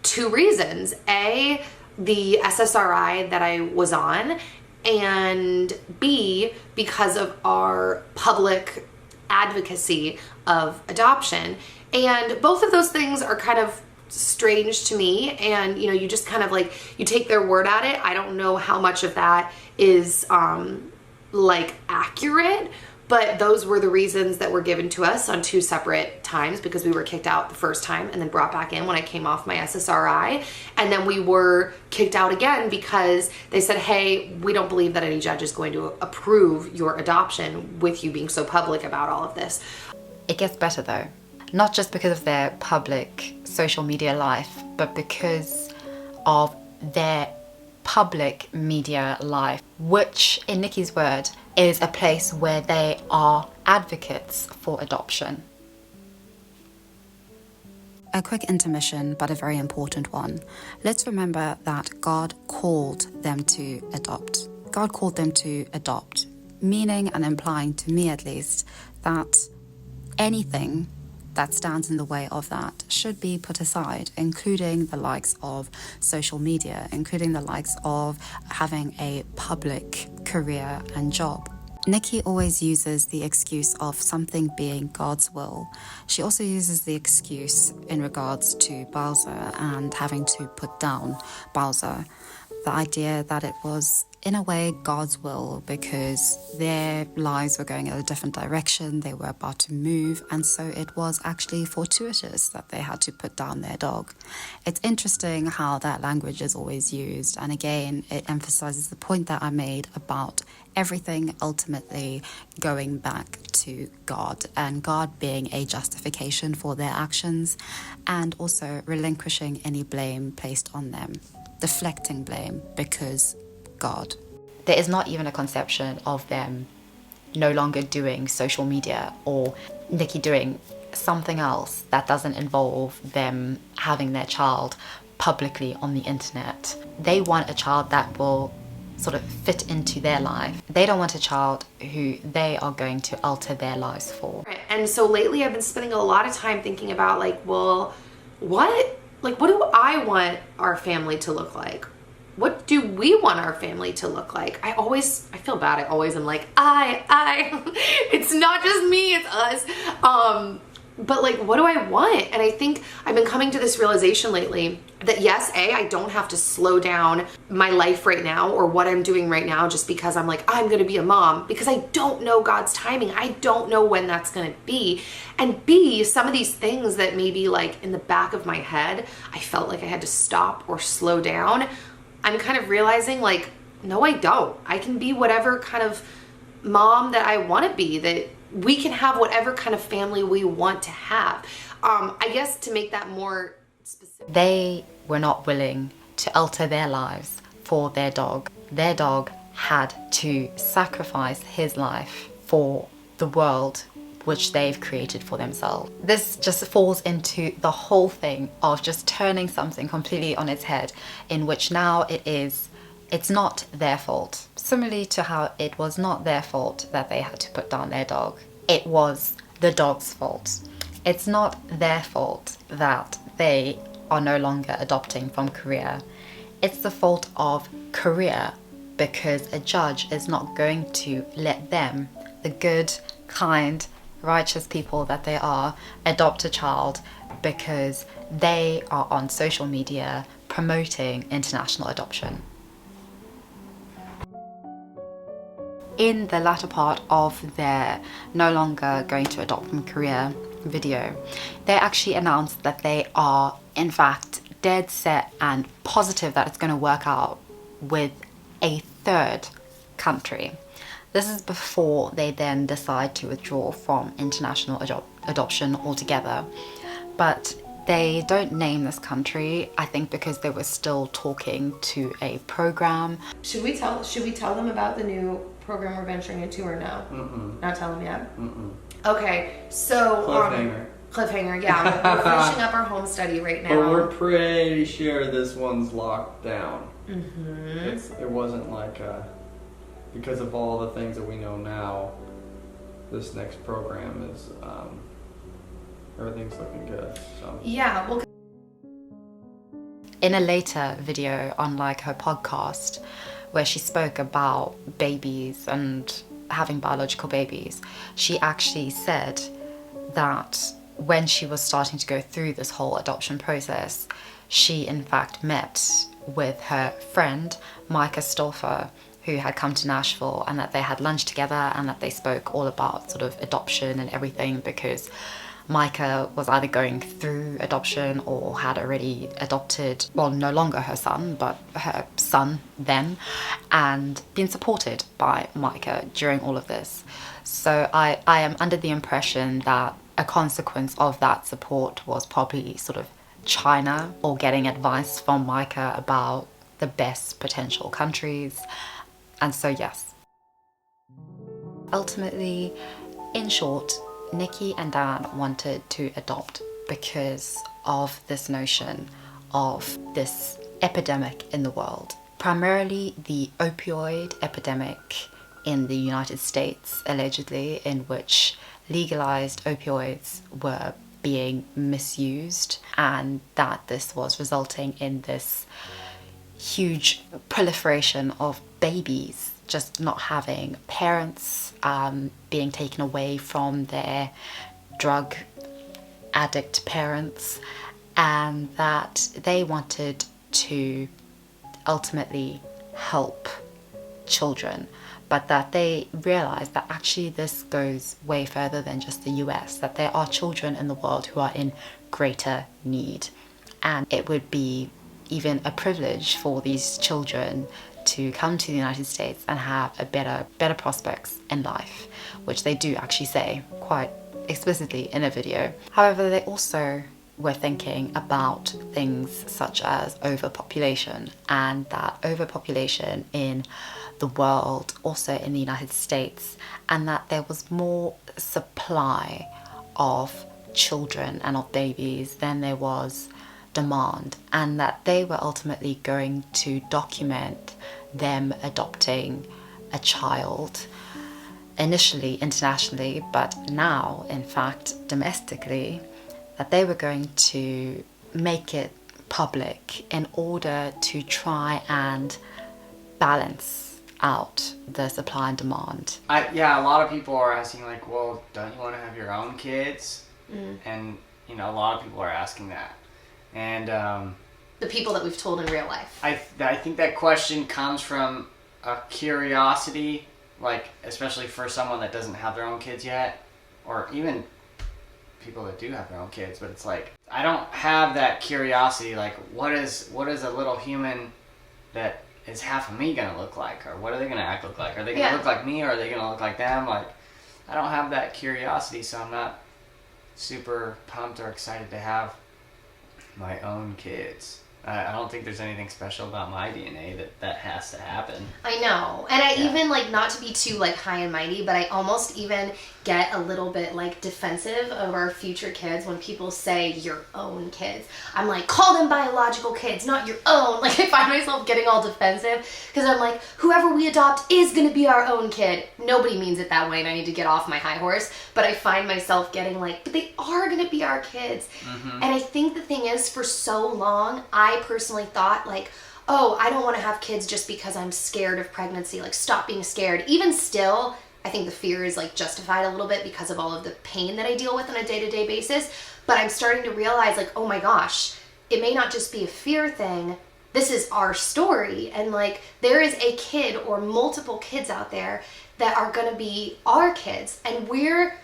two reasons. A, the SSRI that I was on, and B, because of our public advocacy of adoption. And both of those things are kind of strange to me, and you just kind of like, you take their word at it. I don't know how much of that is like accurate, but those were the reasons that were given to us on two separate times, because we were kicked out the first time and then brought back in when I came off my SSRI. And then we were kicked out again because they said, hey, we don't believe that any judge is going to approve your adoption with you being so public about all of this. It gets better though. not just because of their public social media life, but because of their public media life, which in Nikki's word is a place where they are advocates for adoption. A quick intermission, but a very important one. Let's remember that God called them to adopt. God called them to adopt, meaning and implying, to me at least, that anything that stands in the way of that should be put aside, including the likes of social media, including the likes of having a public career and job. Nikki always uses the excuse of something being God's will. She also uses the excuse in regards to Bowser and having to put down Bowser. The idea that it was, in a way, God's will because their lives were going in a different direction, they were about to move, and so it was actually fortuitous that they had to put down their dog. It's interesting how that language is always used, and again, it emphasizes the point that I made about everything ultimately going back to God, and God being a justification for their actions, and also relinquishing any blame placed on them, deflecting blame because God. There is not even a conception of them no longer doing social media or Nikki doing something else that doesn't involve them having their child publicly on the internet. They want a child that will sort of fit into their life. They don't want a child who they are going to alter their lives for. And so lately I've been spending a lot of time thinking about what do I want our family to look like? What do we want our family to look like? I feel bad. I always am like, it's not just me, it's us. But what do I want? And I think I've been coming to this realization lately that yes, I don't have to slow down my life right now or what I'm doing right now just because I'm I'm going to be a mom, because I don't know God's timing. I don't know when that's going to be. And B, some of these things that maybe in the back of my head, I felt like I had to stop or slow down. I'm kind of realizing no, I don't. I can be whatever kind of mom that I want to be, that we can have whatever kind of family we want to have. I guess to make that more specific. They were not willing to alter their lives for their dog. Their dog had to sacrifice his life for the world which they've created for themselves. This just falls into the whole thing of just turning something completely on its head, in which now it's not their fault. Similarly to how it was not their fault that they had to put down their dog. It was the dog's fault. It's not their fault that they are no longer adopting from Korea. It's the fault of Korea because a judge is not going to let them, the good, kind, righteous people that they are, adopt a child because they are on social media promoting international adoption. In the latter part of their no longer going to adopt from Korea video, they actually announced that they are in fact dead set and positive that it's going to work out with a third country. This is before they then decide to withdraw from international adoption altogether. But they don't name this country, I think because they were still talking to a program. Should we tell them about the new program we're venturing into or no? Mm-mm. Not tell them yet? Mm-mm. Okay, so cliffhanger, yeah. We're finishing up our home study right now. But we're pretty sure this one's locked down. Mm-hmm. It wasn't because of all the things that we know now, this next program is, everything's looking good, so. Yeah, well. In a later video on her podcast, where she spoke about babies and having biological babies, she actually said that when she was starting to go through this whole adoption process, she in fact met with her friend, Myka Stauffer, who had come to Nashville, and that they had lunch together and that they spoke all about sort of adoption and everything, because Myka was either going through adoption or had already adopted, well, no longer her son, but her son then, and been supported by Myka during all of this. So I am under the impression that a consequence of that support was probably sort of China, or getting advice from Myka about the best potential countries. And so yes. Ultimately, in short, Nikki and Dan wanted to adopt because of this notion of this epidemic in the world. Primarily the opioid epidemic in the United States, allegedly, in which legalized opioids were being misused, and that this was resulting in this huge proliferation of babies just not having parents, being taken away from their drug addict parents, and that they wanted to ultimately help children, but that they realized that actually this goes way further than just the US, that there are children in the world who are in greater need, and it would be even a privilege for these children to come to the United States and have a better prospects in life, which they do actually say quite explicitly in a video. However, they also were thinking about things such as overpopulation, and that overpopulation in the world, also in the United States, and that there was more supply of children and of babies than there was demand, and that they were ultimately going to document them adopting a child, initially internationally, but now in fact domestically, that they were going to make it public in order to try and balance out the supply and demand. Yeah, a lot of people are asking, like, well, don't you want to have your own kids? And, you know, a lot of people are asking that. And The people that we've told in real life. I think that question comes from a curiosity, like, especially for someone that doesn't have their own kids yet, or even people that do have their own kids, but it's like, I don't have that curiosity, like, what is a little human that is half of me gonna look like, or what are they gonna look like? Are they gonna look like me, or are they gonna look like them? Like, I don't have that curiosity, so I'm not super pumped or excited to have my own kids. I don't think there's anything special about my DNA that has to happen. I know. And I even, like, not to be too, like, high and mighty, but I almost even get a little bit, like, defensive of our future kids when people say your own kids. I'm like, call them biological kids, not your own. Like, I find myself getting all defensive because I'm like, whoever we adopt is going to be our own kid. Nobody means it that way, and I need to get off my high horse. But I find myself getting like, but they are going to be our kids. And I think the thing is, for so long, I personally thought, like, oh, I don't want to have kids just because I'm scared of pregnancy. Like, stop being scared. Even still, I think the fear is, like, justified a little bit because of all of the pain that I deal with on a day-to-day basis. But I'm starting to realize, like, oh my gosh, it may not just be a fear thing. This is our story. And, like, there is a kid or multiple kids out there that are going to be our kids. And we're,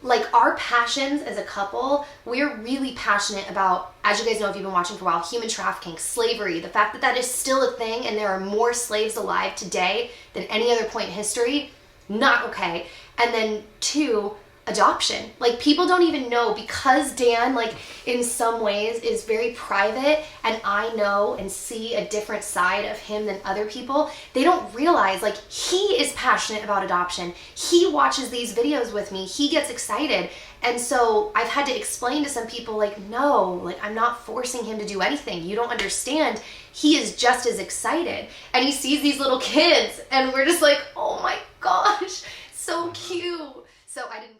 like, our passions as a couple, we're really passionate about, as you guys know if you've been watching for a while, human trafficking, slavery, the fact that that is still a thing and there are more slaves alive today than any other point in history. Not okay. And then 2, adoption. Like, people don't even know, because Dan, like, in some ways is very private, and I know and see a different side of him than other people. They don't realize, like, he is passionate about adoption. He watches these videos with me. He gets excited. And so I've had to explain to some people, like, no, like, I'm not forcing him to do anything. You don't understand. He is just as excited. And he sees these little kids, and we're just like, oh my gosh, so cute. So I didn't.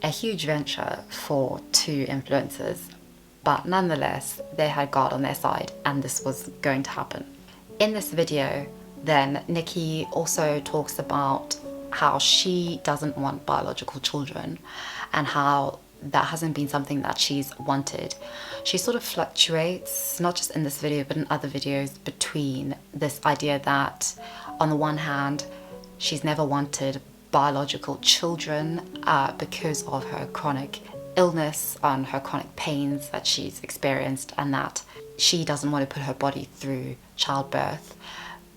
A huge venture for 2 influencers, but nonetheless, they had God on their side, and this was going to happen. In this video, then, Nikki also talks about how she doesn't want biological children, and how that hasn't been something that she's wanted. She sort of fluctuates, not just in this video, but in other videos, between this idea that, on the one hand, she's never wanted biological children because of her chronic illness and her chronic pains that she's experienced, and that she doesn't want to put her body through childbirth.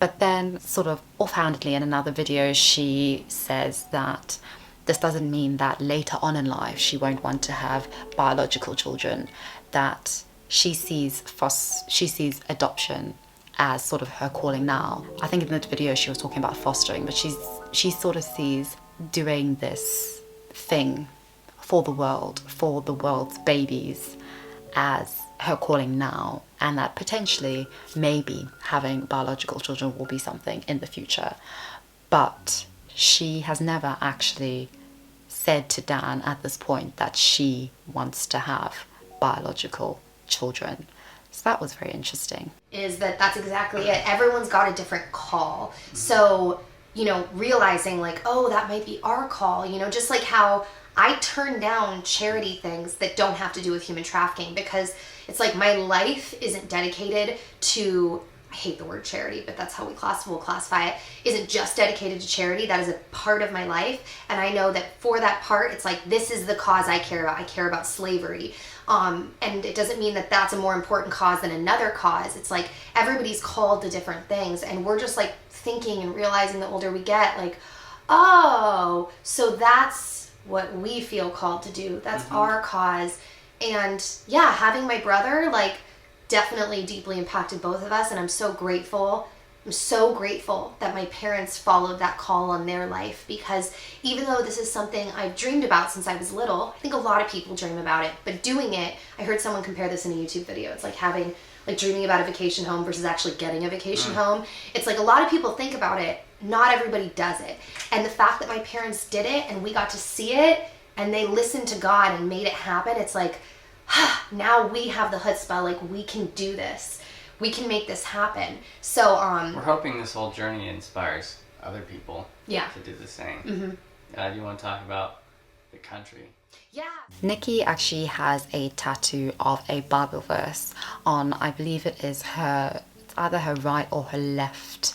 But then, sort of offhandedly in another video, she says that this doesn't mean that later on in life she won't want to have biological children, that she sees adoption as sort of her calling now. I think in the video she was talking about fostering, but she sort of sees doing this thing for the world's babies as her calling now, and that potentially maybe having biological children will be something in the future. But she has never actually said to Dan at this point that she wants to have biological children. So that was very interesting. Is that's exactly it. Everyone's got a different call. So, you know, realizing like, oh, that might be our call, you know, just like how I turn down charity things that don't have to do with human trafficking, because it's like my life isn't dedicated to, I hate the word charity, but that's how we'll classify it, isn't just dedicated to charity. That is a part of my life. And I know that for that part, it's like, this is the cause I care about. I care about slavery. And it doesn't mean that that's a more important cause than another cause. It's like everybody's called to different things. And we're just like thinking and realizing the older we get, like, oh, so that's what we feel called to do. That's our cause. And yeah, having my brother, like, definitely deeply impacted both of us. And I'm so grateful. I'm so grateful that my parents followed that call on their life, because even though this is something I've dreamed about since I was little, I think a lot of people dream about it, but doing it, I heard someone compare this in a YouTube video. It's like having, like, dreaming about a vacation home versus actually getting a vacation home. It's like a lot of people think about it. Not everybody does it. And the fact that my parents did it and we got to see it and they listened to God and made it happen, it's like, now we have the chutzpah, like, we can do this. We can make this happen. So we're hoping this whole journey inspires other people to do the same. Do you want to talk about the country? Yeah. Nikki actually has a tattoo of a Bible verse on, I believe it is it's either her right or her left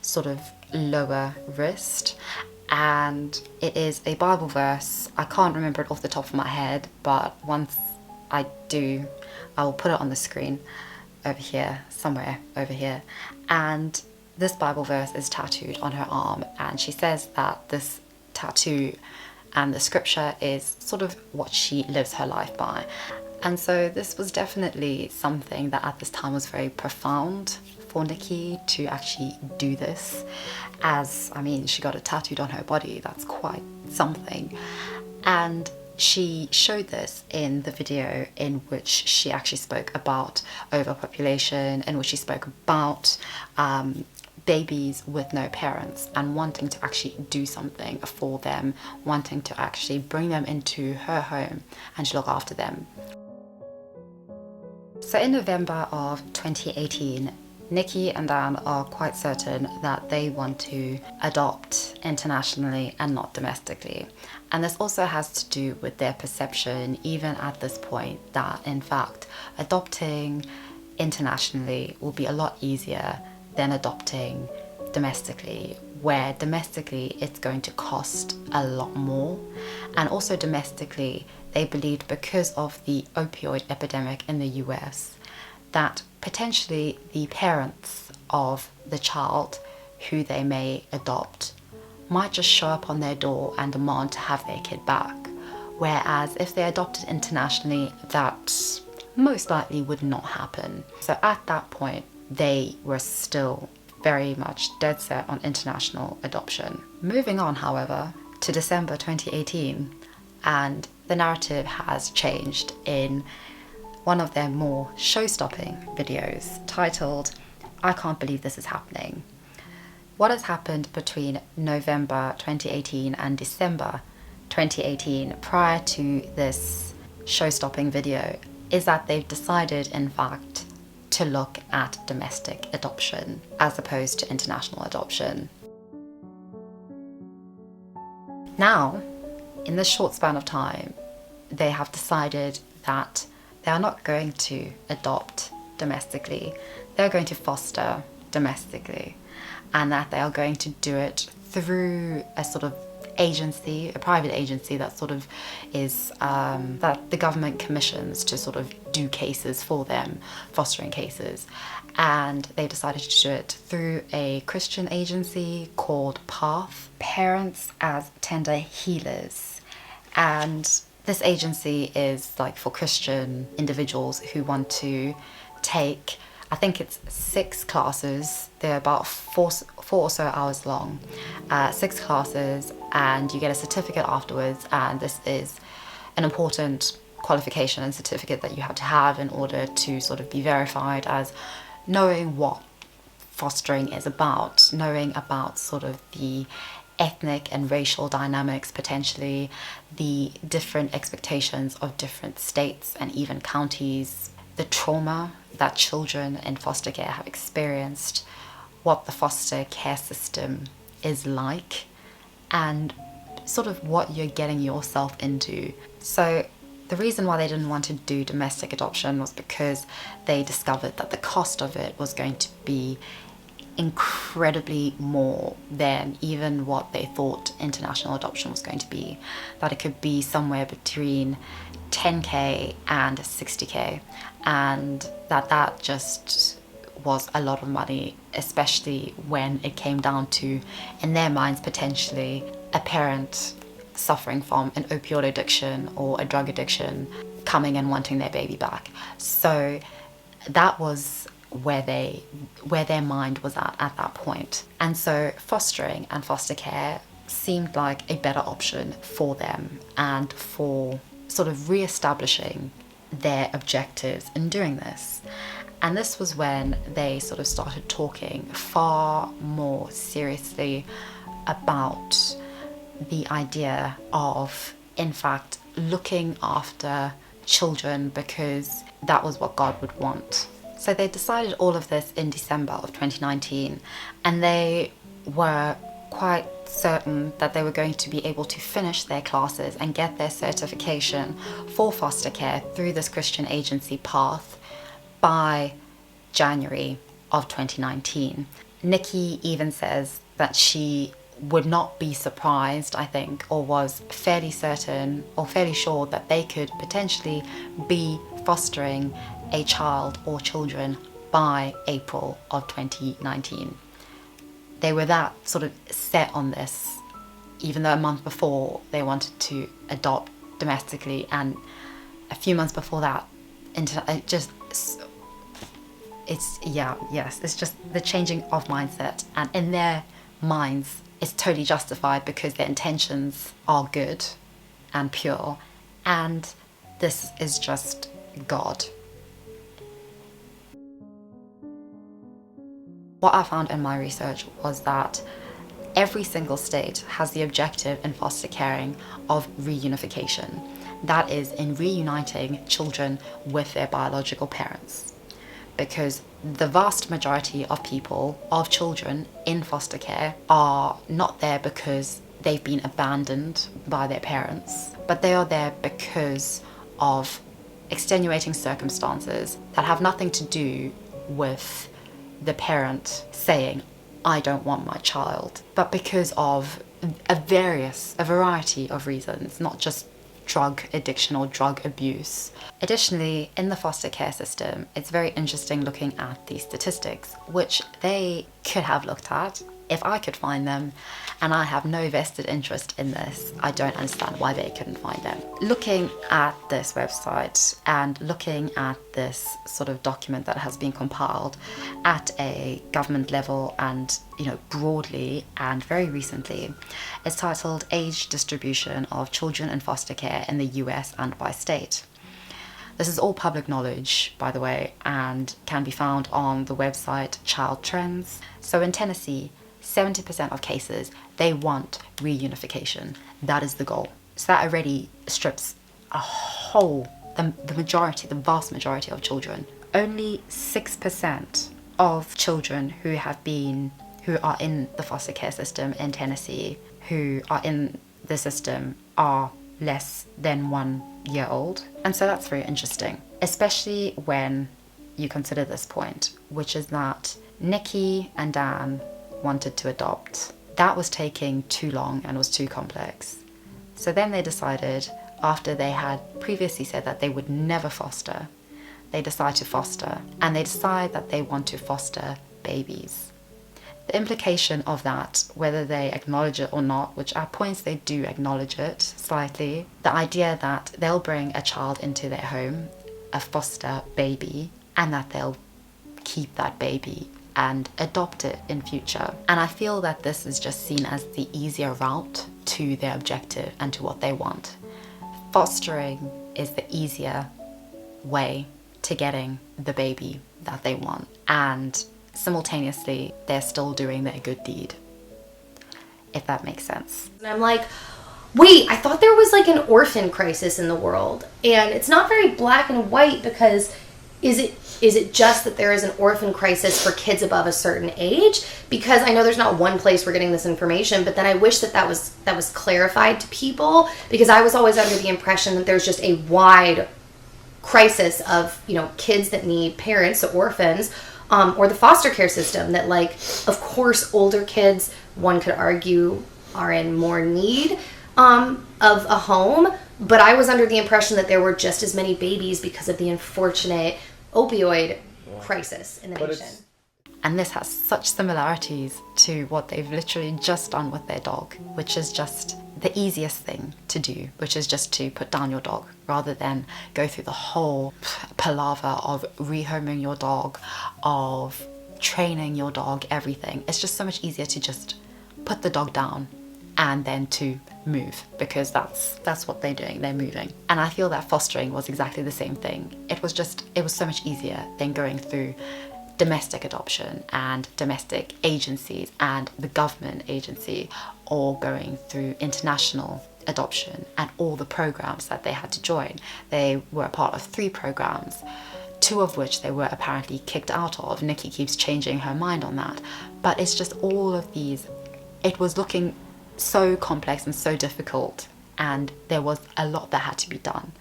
sort of lower wrist, and it is a Bible verse. I can't remember it off the top of my head, but once I do, I will put it on the screen over here, somewhere over here. And this Bible verse is tattooed on her arm, and she says that this tattoo and the scripture is sort of what she lives her life by. And so this was definitely something that at this time was very profound for Nikki to actually do this, as, I mean, she got it tattooed on her body. That's quite something. And she showed this in the video in which she actually spoke about overpopulation, in which she spoke about babies with no parents and wanting to actually do something for them, wanting to actually bring them into her home and to look after them. So in November of 2018, Nikki and Dan are quite certain that they want to adopt internationally and not domestically. And this also has to do with their perception, even at this point, that in fact adopting internationally will be a lot easier than adopting domestically, where domestically it's going to cost a lot more. And also domestically, they believed, because of the opioid epidemic in the US, that potentially the parents of the child who they may adopt might just show up on their door and demand to have their kid back. Whereas if they adopted internationally, that most likely would not happen. So at that point, they were still very much dead set on international adoption. Moving on, however, to December 2018, and the narrative has changed in one of their more show-stopping videos titled, "I Can't Believe This Is Happening." What has happened between November 2018 and December 2018 prior to this show-stopping video is that they've decided, in fact, to look at domestic adoption as opposed to international adoption. Now, in this short span of time, they have decided that they are not going to adopt domestically, they're going to foster domestically, and that they are going to do it through a sort of agency, a private agency that sort of is, that the government commissions to sort of do cases for them, fostering cases. And they decided to do it through a Christian agency called Path, Parents as Tender Healers. And this agency is like for Christian individuals who want to take, I think it's 6 classes. They're about four or so hours long, 6 classes, and you get a certificate afterwards. And this is an important qualification and certificate that you have to have in order to sort of be verified as knowing what fostering is about, knowing about sort of the ethnic and racial dynamics, potentially the different expectations of different states and even counties, the trauma that children in foster care have experienced, what the foster care system is like, and sort of what you're getting yourself into. So the reason why they didn't want to do domestic adoption was because they discovered that the cost of it was going to be incredibly more than even what they thought international adoption was going to be. That it could be somewhere between 10k and 60k, and that just was a lot of money, especially when it came down to, in their minds, potentially a parent suffering from an opioid addiction or a drug addiction coming and wanting their baby back. So that was where their mind was at that point. And so fostering and foster care seemed like a better option for them and for sort of re-establishing their objectives in doing this. And this was when they sort of started talking far more seriously about the idea of, in fact, looking after children, because that was what God would want. So they decided all of this in December of 2019, and they were quite certain that they were going to be able to finish their classes and get their certification for foster care through this Christian agency Path by January of 2019. Nikki even says that she would not be surprised, I think, or was fairly certain or fairly sure that they could potentially be fostering a child or children by April of 2019. They were that sort of set on this, even though a month before they wanted to adopt domestically, and a few months before that, it's just the changing of mindset, and in their minds it's totally justified because their intentions are good and pure, and this is just God. What I found in my research was that every single state has the objective in foster caring of reunification. That is, in reuniting children with their biological parents. Because the vast majority of people, of children in foster care, are not there because they've been abandoned by their parents, but they are there because of extenuating circumstances that have nothing to do with the parent saying, I don't want my child, but because of a variety of reasons, not just drug addiction or drug abuse. Additionally, in the foster care system, it's very interesting looking at the statistics, which they could have looked at if I could find them, and I have no vested interest in this. I don't understand why they couldn't find them. Looking at this website and looking at this sort of document that has been compiled at a government level and, broadly and very recently, it's titled Age Distribution of Children in Foster Care in the US and by State. This is all public knowledge, by the way, and can be found on the website Child Trends. So in Tennessee, 70% of cases, they want reunification. That is the goal. So that already strips the vast majority of children. Only 6% of children who are in the foster care system in Tennessee, who are in the system, are less than 1 year old. And so that's very interesting, especially when you consider this point, which is that Nikki and Dan wanted to adopt. that was taking too long and was too complex. So then they decided, after they had previously said that they would never foster, they decide to foster, and they decide that they want to foster babies. The implication of that, whether they acknowledge it or not, which at points they do acknowledge it slightly, the idea that they'll bring a child into their home, a foster baby, and that they'll keep that baby and adopt it in future. And I feel that this is just seen as the easier route to their objective and to what they want. Fostering is the easier way to getting the baby that they want, and simultaneously they're still doing their good deed, if that makes sense. And I'm like, wait, I thought there was like an orphan crisis in the world, and it's not very black and white, because is it just that there is an orphan crisis for kids above a certain age? Because I know there's not one place we're getting this information, but then I wish that was clarified to people, because I was always under the impression that there's just a wide crisis of, you know, kids that need parents, so orphans, or the foster care system that, like, of course, older kids, one could argue, are in more need of a home. But I was under the impression that there were just as many babies because of the unfortunate opioid crisis in the nation. And this has such similarities to what they've literally just done with their dog, which is just the easiest thing to do, which is just to put down your dog rather than go through the whole palaver of rehoming your dog, of training your dog, everything. It's just so much easier to just put the dog down and then to move, because that's what they're doing, they're moving. And I feel that fostering was exactly the same thing. It was so much easier than going through domestic adoption and domestic agencies and the government agency, or going through international adoption and all the programs that they had to join. They were a part of 3 programs, 2 of which they were apparently kicked out of. Nikki keeps changing her mind on that. But it's just all of these, it was looking so complex and so difficult, and there was a lot that had to be done,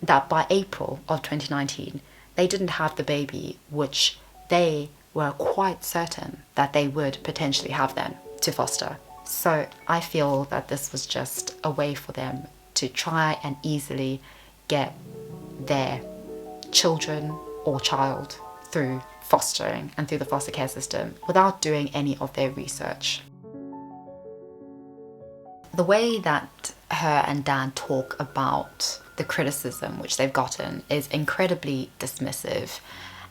that by April of 2019 they didn't have the baby which they were quite certain that they would potentially have then to foster. So I feel that this was just a way for them to try and easily get their children or child through fostering and through the foster care system without doing any of their research. The way that her and Dan talk about the criticism which they've gotten is incredibly dismissive,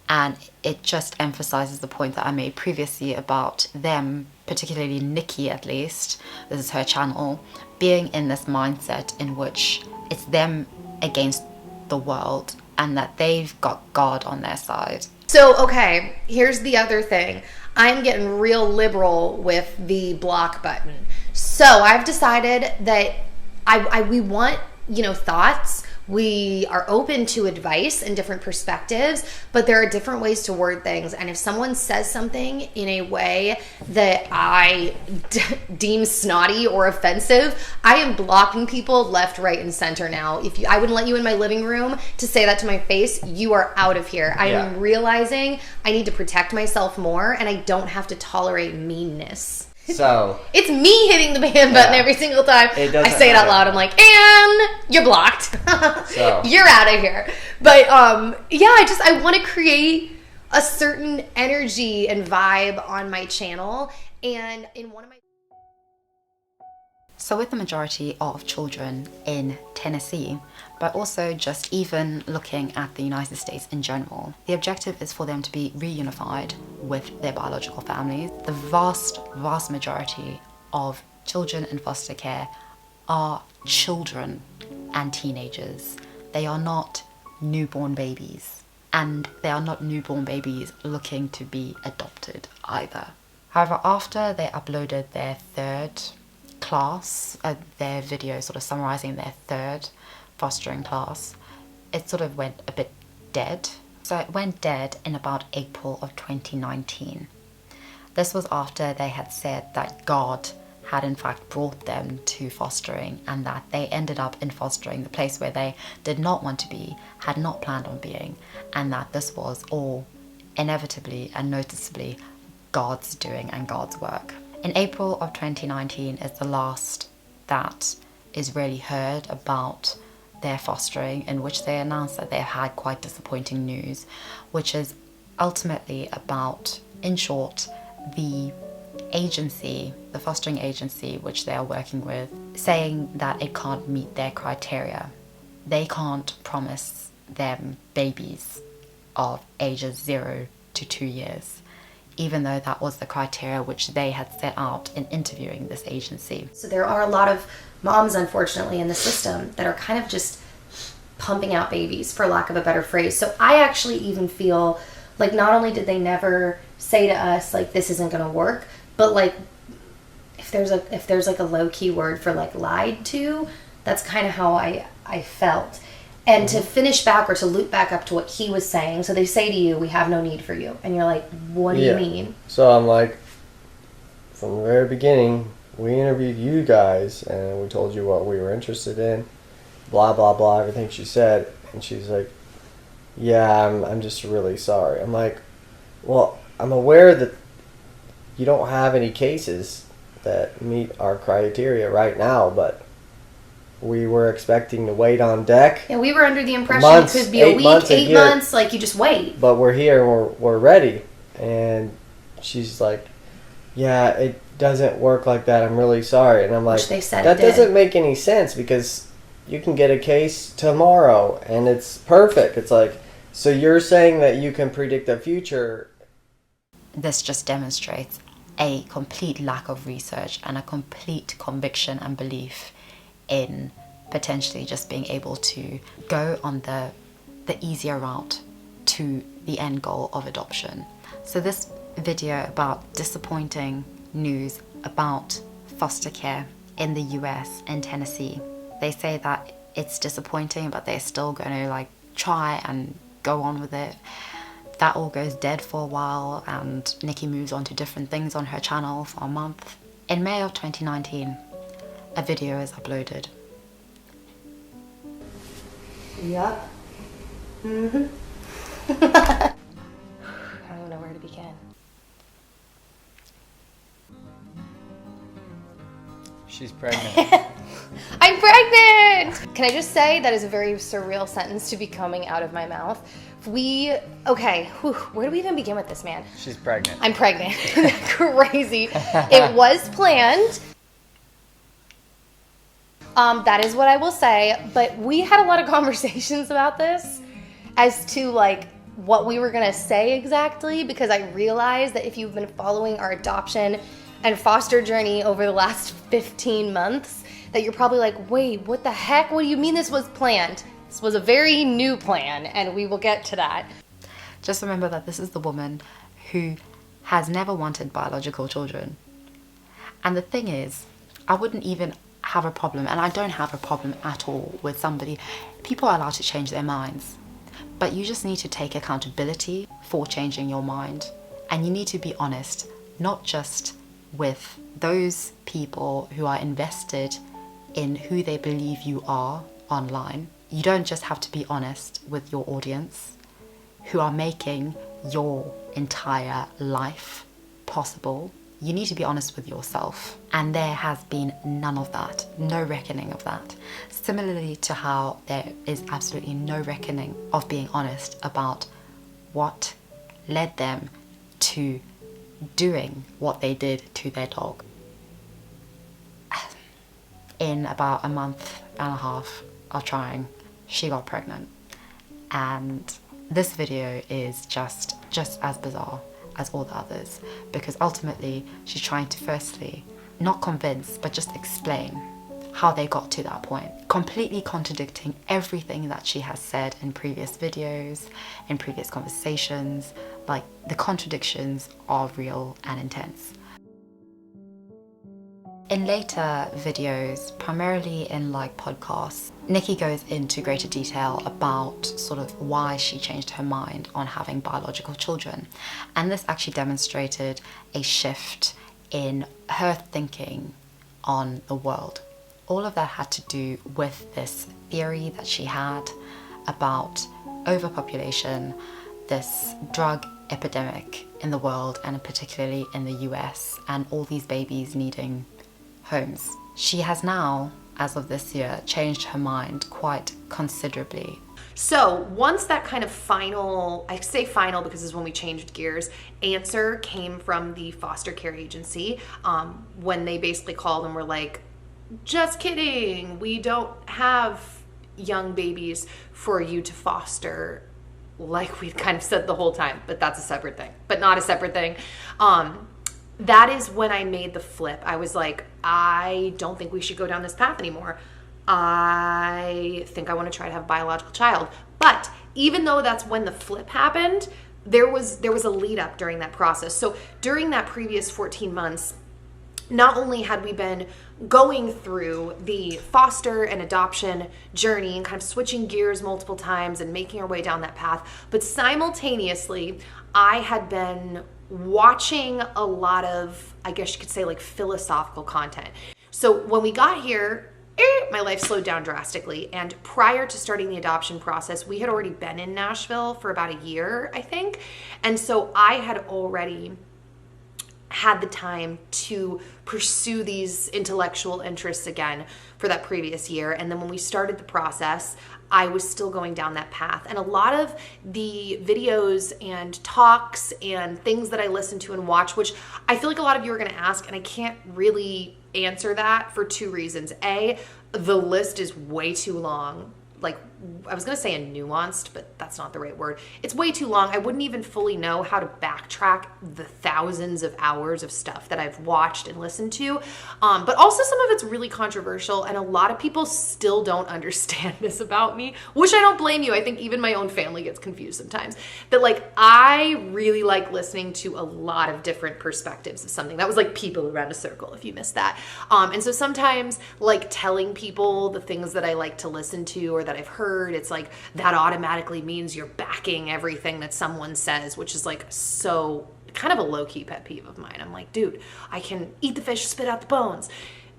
and it just emphasizes the point that I made previously about them, particularly Nikki at least, this is her channel, being in this mindset in which it's them against the world and that they've got God on their side. So, okay, here's the other thing. I'm getting real liberal with the block button. So I've decided that we want, thoughts. We are open to advice and different perspectives, but there are different ways to word things. And if someone says something in a way that I deem snotty or offensive, I am blocking people left, right, and center now. I wouldn't let you in my living room to say that to my face. You are out of here. I am realizing I need to protect myself more, and I don't have to tolerate meanness. So it's me hitting the ban button every single time I say it out loud. I'm like, and you're blocked. So you're out of here. But I want to create a certain energy and vibe on my channel. And in one of my So with the majority of children in Tennessee, but also just even looking at the United States in general, the objective is for them to be reunified with their biological families. The vast, vast majority of children in foster care are children and teenagers. They are not newborn babies, and they are not newborn babies looking to be adopted either. However, after they uploaded their third class, their video sort of summarizing their third fostering class, it sort of went a bit dead. So it went dead in about April of 2019. This was after they had said that God had in fact brought them to fostering, and that they ended up in fostering, the place where they did not want to be, had not planned on being, and that this was all inevitably and noticeably God's doing and God's work. In April of 2019 is the last that is really heard about their fostering, in which they announced that they had quite disappointing news, which is ultimately about, in short, the agency, the fostering agency which they are working with, saying that it can't meet their criteria. They can't promise them babies of ages 0 to 2 years, even though that was the criteria which they had set out in interviewing this agency. So there are a lot of moms, unfortunately, in the system that are kind of just pumping out babies, for lack of a better phrase. So I actually even feel like not only did they never say to us, like, this isn't going to work, but like, if there's like a low-key word for like lied to, that's kind of how I felt. And to finish back, or to loop back up to what he was saying, so they say to you, we have no need for you. And you're like, what do you mean? So I'm like, from the very beginning, we interviewed you guys and we told you what we were interested in, blah, blah, blah, everything she said. And she's like, yeah, I'm just really sorry. I'm like, well, I'm aware that you don't have any cases that meet our criteria right now, but we were expecting to wait on deck. Yeah, we were under the impression Months, it could be a 8 week, months, a 8 year. months, like you just wait. But we're here and we're ready. And she's like, yeah, it doesn't work like that. I'm really sorry. And I'm like, Which they said that it did. doesn't make any sense, because you can get a case tomorrow and it's perfect. It's like, so you're saying that you can predict the future. This just demonstrates a complete lack of research and a complete conviction and belief in potentially just being able to go on the easier route to the end goal of adoption. So this video about disappointing news about foster care in the US, in Tennessee, they say that it's disappointing, but they're still going to like try and go on with it. That all goes dead for a while, and Nikki moves on to different things on her channel for a month. In May of 2019, a video is uploaded. Yup. Mm-hmm. I don't know where to begin. She's pregnant. I'm pregnant! Can I just say that is a very surreal sentence to be coming out of my mouth. Where do we even begin with this, man? She's pregnant. I'm pregnant. Crazy. It was planned. That is what I will say. But we had a lot of conversations about this as to like what we were gonna say exactly, because I realized that if you've been following our adoption and foster journey over the last 15 months, that you're probably like, wait, what the heck? What do you mean this was planned? This was a very new plan, and we will get to that. Just remember that this is the woman who has never wanted biological children. And the thing is, I wouldn't even have a problem, and I don't have a problem at all with somebody. People are allowed to change their minds, but you just need to take accountability for changing your mind. And you need to be honest, not just with those people who are invested in who they believe you are online. You don't just have to be honest with your audience who are making your entire life possible. You need to be honest with yourself. And there has been none of that, no reckoning of that. Similarly to how there is absolutely no reckoning of being honest about what led them to doing what they did to their dog. In about a month and a half of trying, she got pregnant. And this video is just as bizarre as all the others, because ultimately she's trying to firstly not convince but just explain how they got to that point, completely contradicting everything that she has said in previous videos, in previous conversations. Like, the contradictions are real and intense. In later videos, primarily in like podcasts, Nikki goes into greater detail about sort of why she changed her mind on having biological children. And this actually demonstrated a shift in her thinking on the world. All of that had to do with this theory that she had about overpopulation, this drug epidemic in the world, and particularly in the US, and all these babies needing homes. She has now, as of this year, changed her mind quite considerably. So once that kind of final, I say final because this is when we changed gears, answer came from the foster care agency, when they basically called and were like, just kidding, we don't have young babies for you to foster, like we've kind of said the whole time, but that's a separate thing, but not a separate thing. That is when I made the flip. I was like, I don't think we should go down this path anymore. I think I want to try to have a biological child. But even though that's when the flip happened, there was a lead up during that process. So during that previous 14 months, not only had we been going through the foster and adoption journey and kind of switching gears multiple times and making our way down that path, but simultaneously, I had been watching a lot of, I guess you could say, like philosophical content. So when we got here, my life slowed down drastically. And prior to starting the adoption process, we had already been in Nashville for about a year, I think. And so I had already had the time to pursue these intellectual interests again for that previous year. And then when we started the process, I was still going down that path. And a lot of the videos and talks and things that I listen to and watch, which I feel like a lot of you are going to ask, and I can't really answer that for two reasons. A, the list is way too long. Like, I was going to say nuanced, but that's not the right word. It's way too long. I wouldn't even fully know how to backtrack the thousands of hours of stuff that I've watched and listened to. But also some of it's really controversial, and a lot of people still don't understand this about me, which I don't blame you. I think even my own family gets confused sometimes. But like, I really like listening to a lot of different perspectives of something. That was like people around a circle, if you missed that. And so sometimes like telling people the things that I like to listen to or that I've heard, it's like that automatically means you're backing everything that someone says, which is like so kind of a low-key pet peeve of mine. I'm like, dude, I can eat the fish, spit out the bones.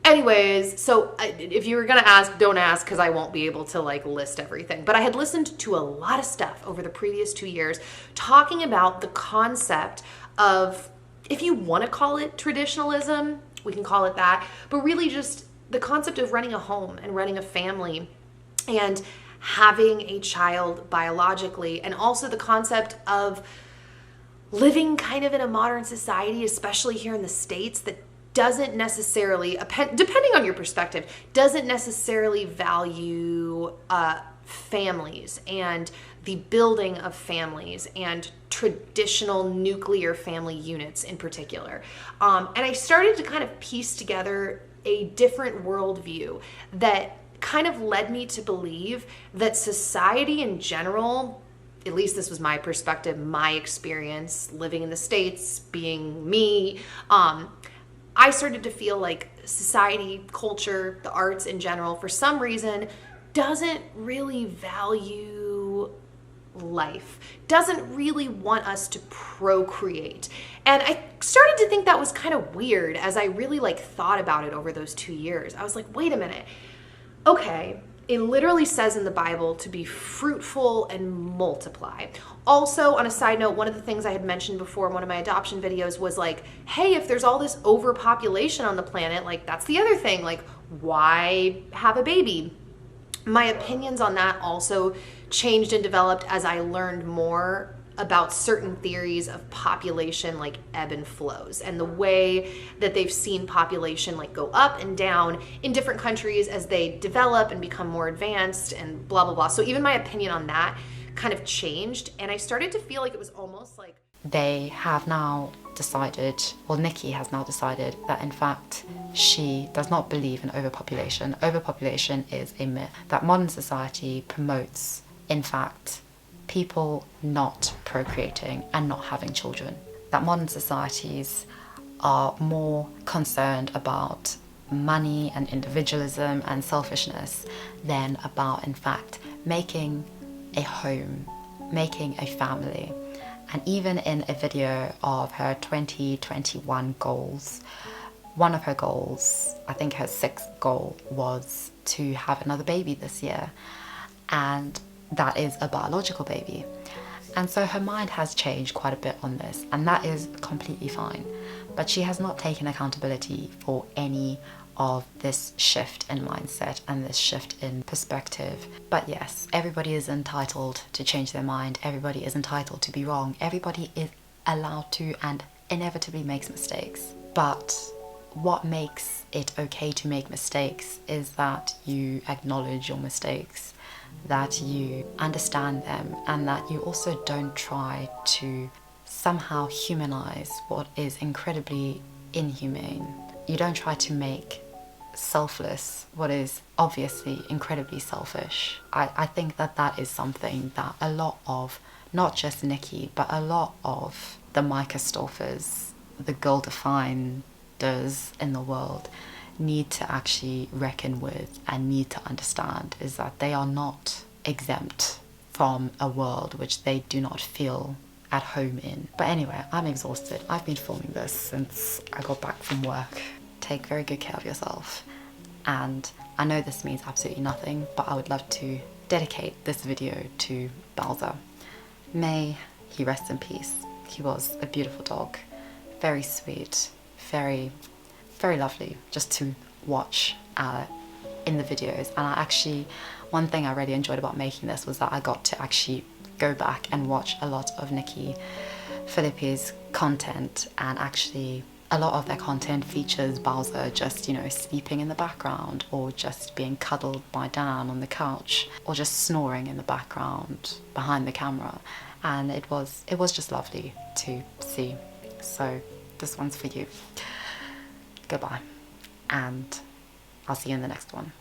Anyways, so if you were gonna ask, don't ask, because I won't be able to like list everything. But I had listened to a lot of stuff over the previous 2 years talking about the concept of, if you want to call it traditionalism, we can call it that, but really just the concept of running a home and running a family and having a child biologically, and also the concept of living kind of in a modern society, especially here in the States, that doesn't necessarily, depending on your perspective, doesn't necessarily value families and the building of families and traditional nuclear family units in particular. And I started to kind of piece together a different worldview that kind of led me to believe that society in general, at least this was my perspective, my experience living in the States, being me, I started to feel like society, culture, the arts in general, for some reason, doesn't really value life, doesn't really want us to procreate. And I started to think that was kind of weird as I really like thought about it over those 2 years. I was like, wait a minute. Okay, it literally says in the Bible to be fruitful and multiply. Also, on a side note, one of the things I had mentioned before in one of my adoption videos was like, hey, if there's all this overpopulation on the planet, like that's the other thing, like why have a baby? My opinions on that also changed and developed as I learned more about certain theories of population, like ebb and flows, and the way that they've seen population like go up and down in different countries as they develop and become more advanced and blah, blah, blah. So even my opinion on that kind of changed, and I started to feel like it was almost like They have now decided, well, Nikki has now decided that in fact she does not believe in overpopulation. Overpopulation is a myth that modern society promotes, in fact, people not procreating and not having children. That modern societies are more concerned about money and individualism and selfishness than about, in fact, making a home, making a family. And even in a video of her 2021 goals, one of her goals, I think her 6th goal, was to have another baby this year. And that is a biological baby. And so her mind has changed quite a bit on this, and that is completely fine. But she has not taken accountability for any of this shift in mindset and this shift in perspective. But yes, everybody is entitled to change their mind. Everybody is entitled to be wrong. Everybody is allowed to and inevitably makes mistakes. But what makes it okay to make mistakes is that you acknowledge your mistakes, that you understand them, and that you also don't try to somehow humanize what is incredibly inhumane. You don't try to make selfless what is obviously incredibly selfish. I think that that is something that a lot of, not just Nikki, but a lot of the Myka Stauffers, the girl definders in the world, need to actually reckon with and need to understand, is that they are not exempt from a world which they do not feel at home in. But anyway, I'm exhausted. I've been filming this since I got back from work. Take very good care of yourself. And I know this means absolutely nothing, but I would love to dedicate this video to Bowser. May he rest in peace. He was a beautiful dog, very sweet, very, very lovely just to watch in the videos. And I actually, one thing I really enjoyed about making this was that I got to actually go back and watch a lot of Nikki Phillippi's content, and actually a lot of their content features Bowser just, you know, sleeping in the background, or just being cuddled by Dan on the couch, or just snoring in the background behind the camera. And it was just lovely to see. So this one's for you. Goodbye, and I'll see you in the next one.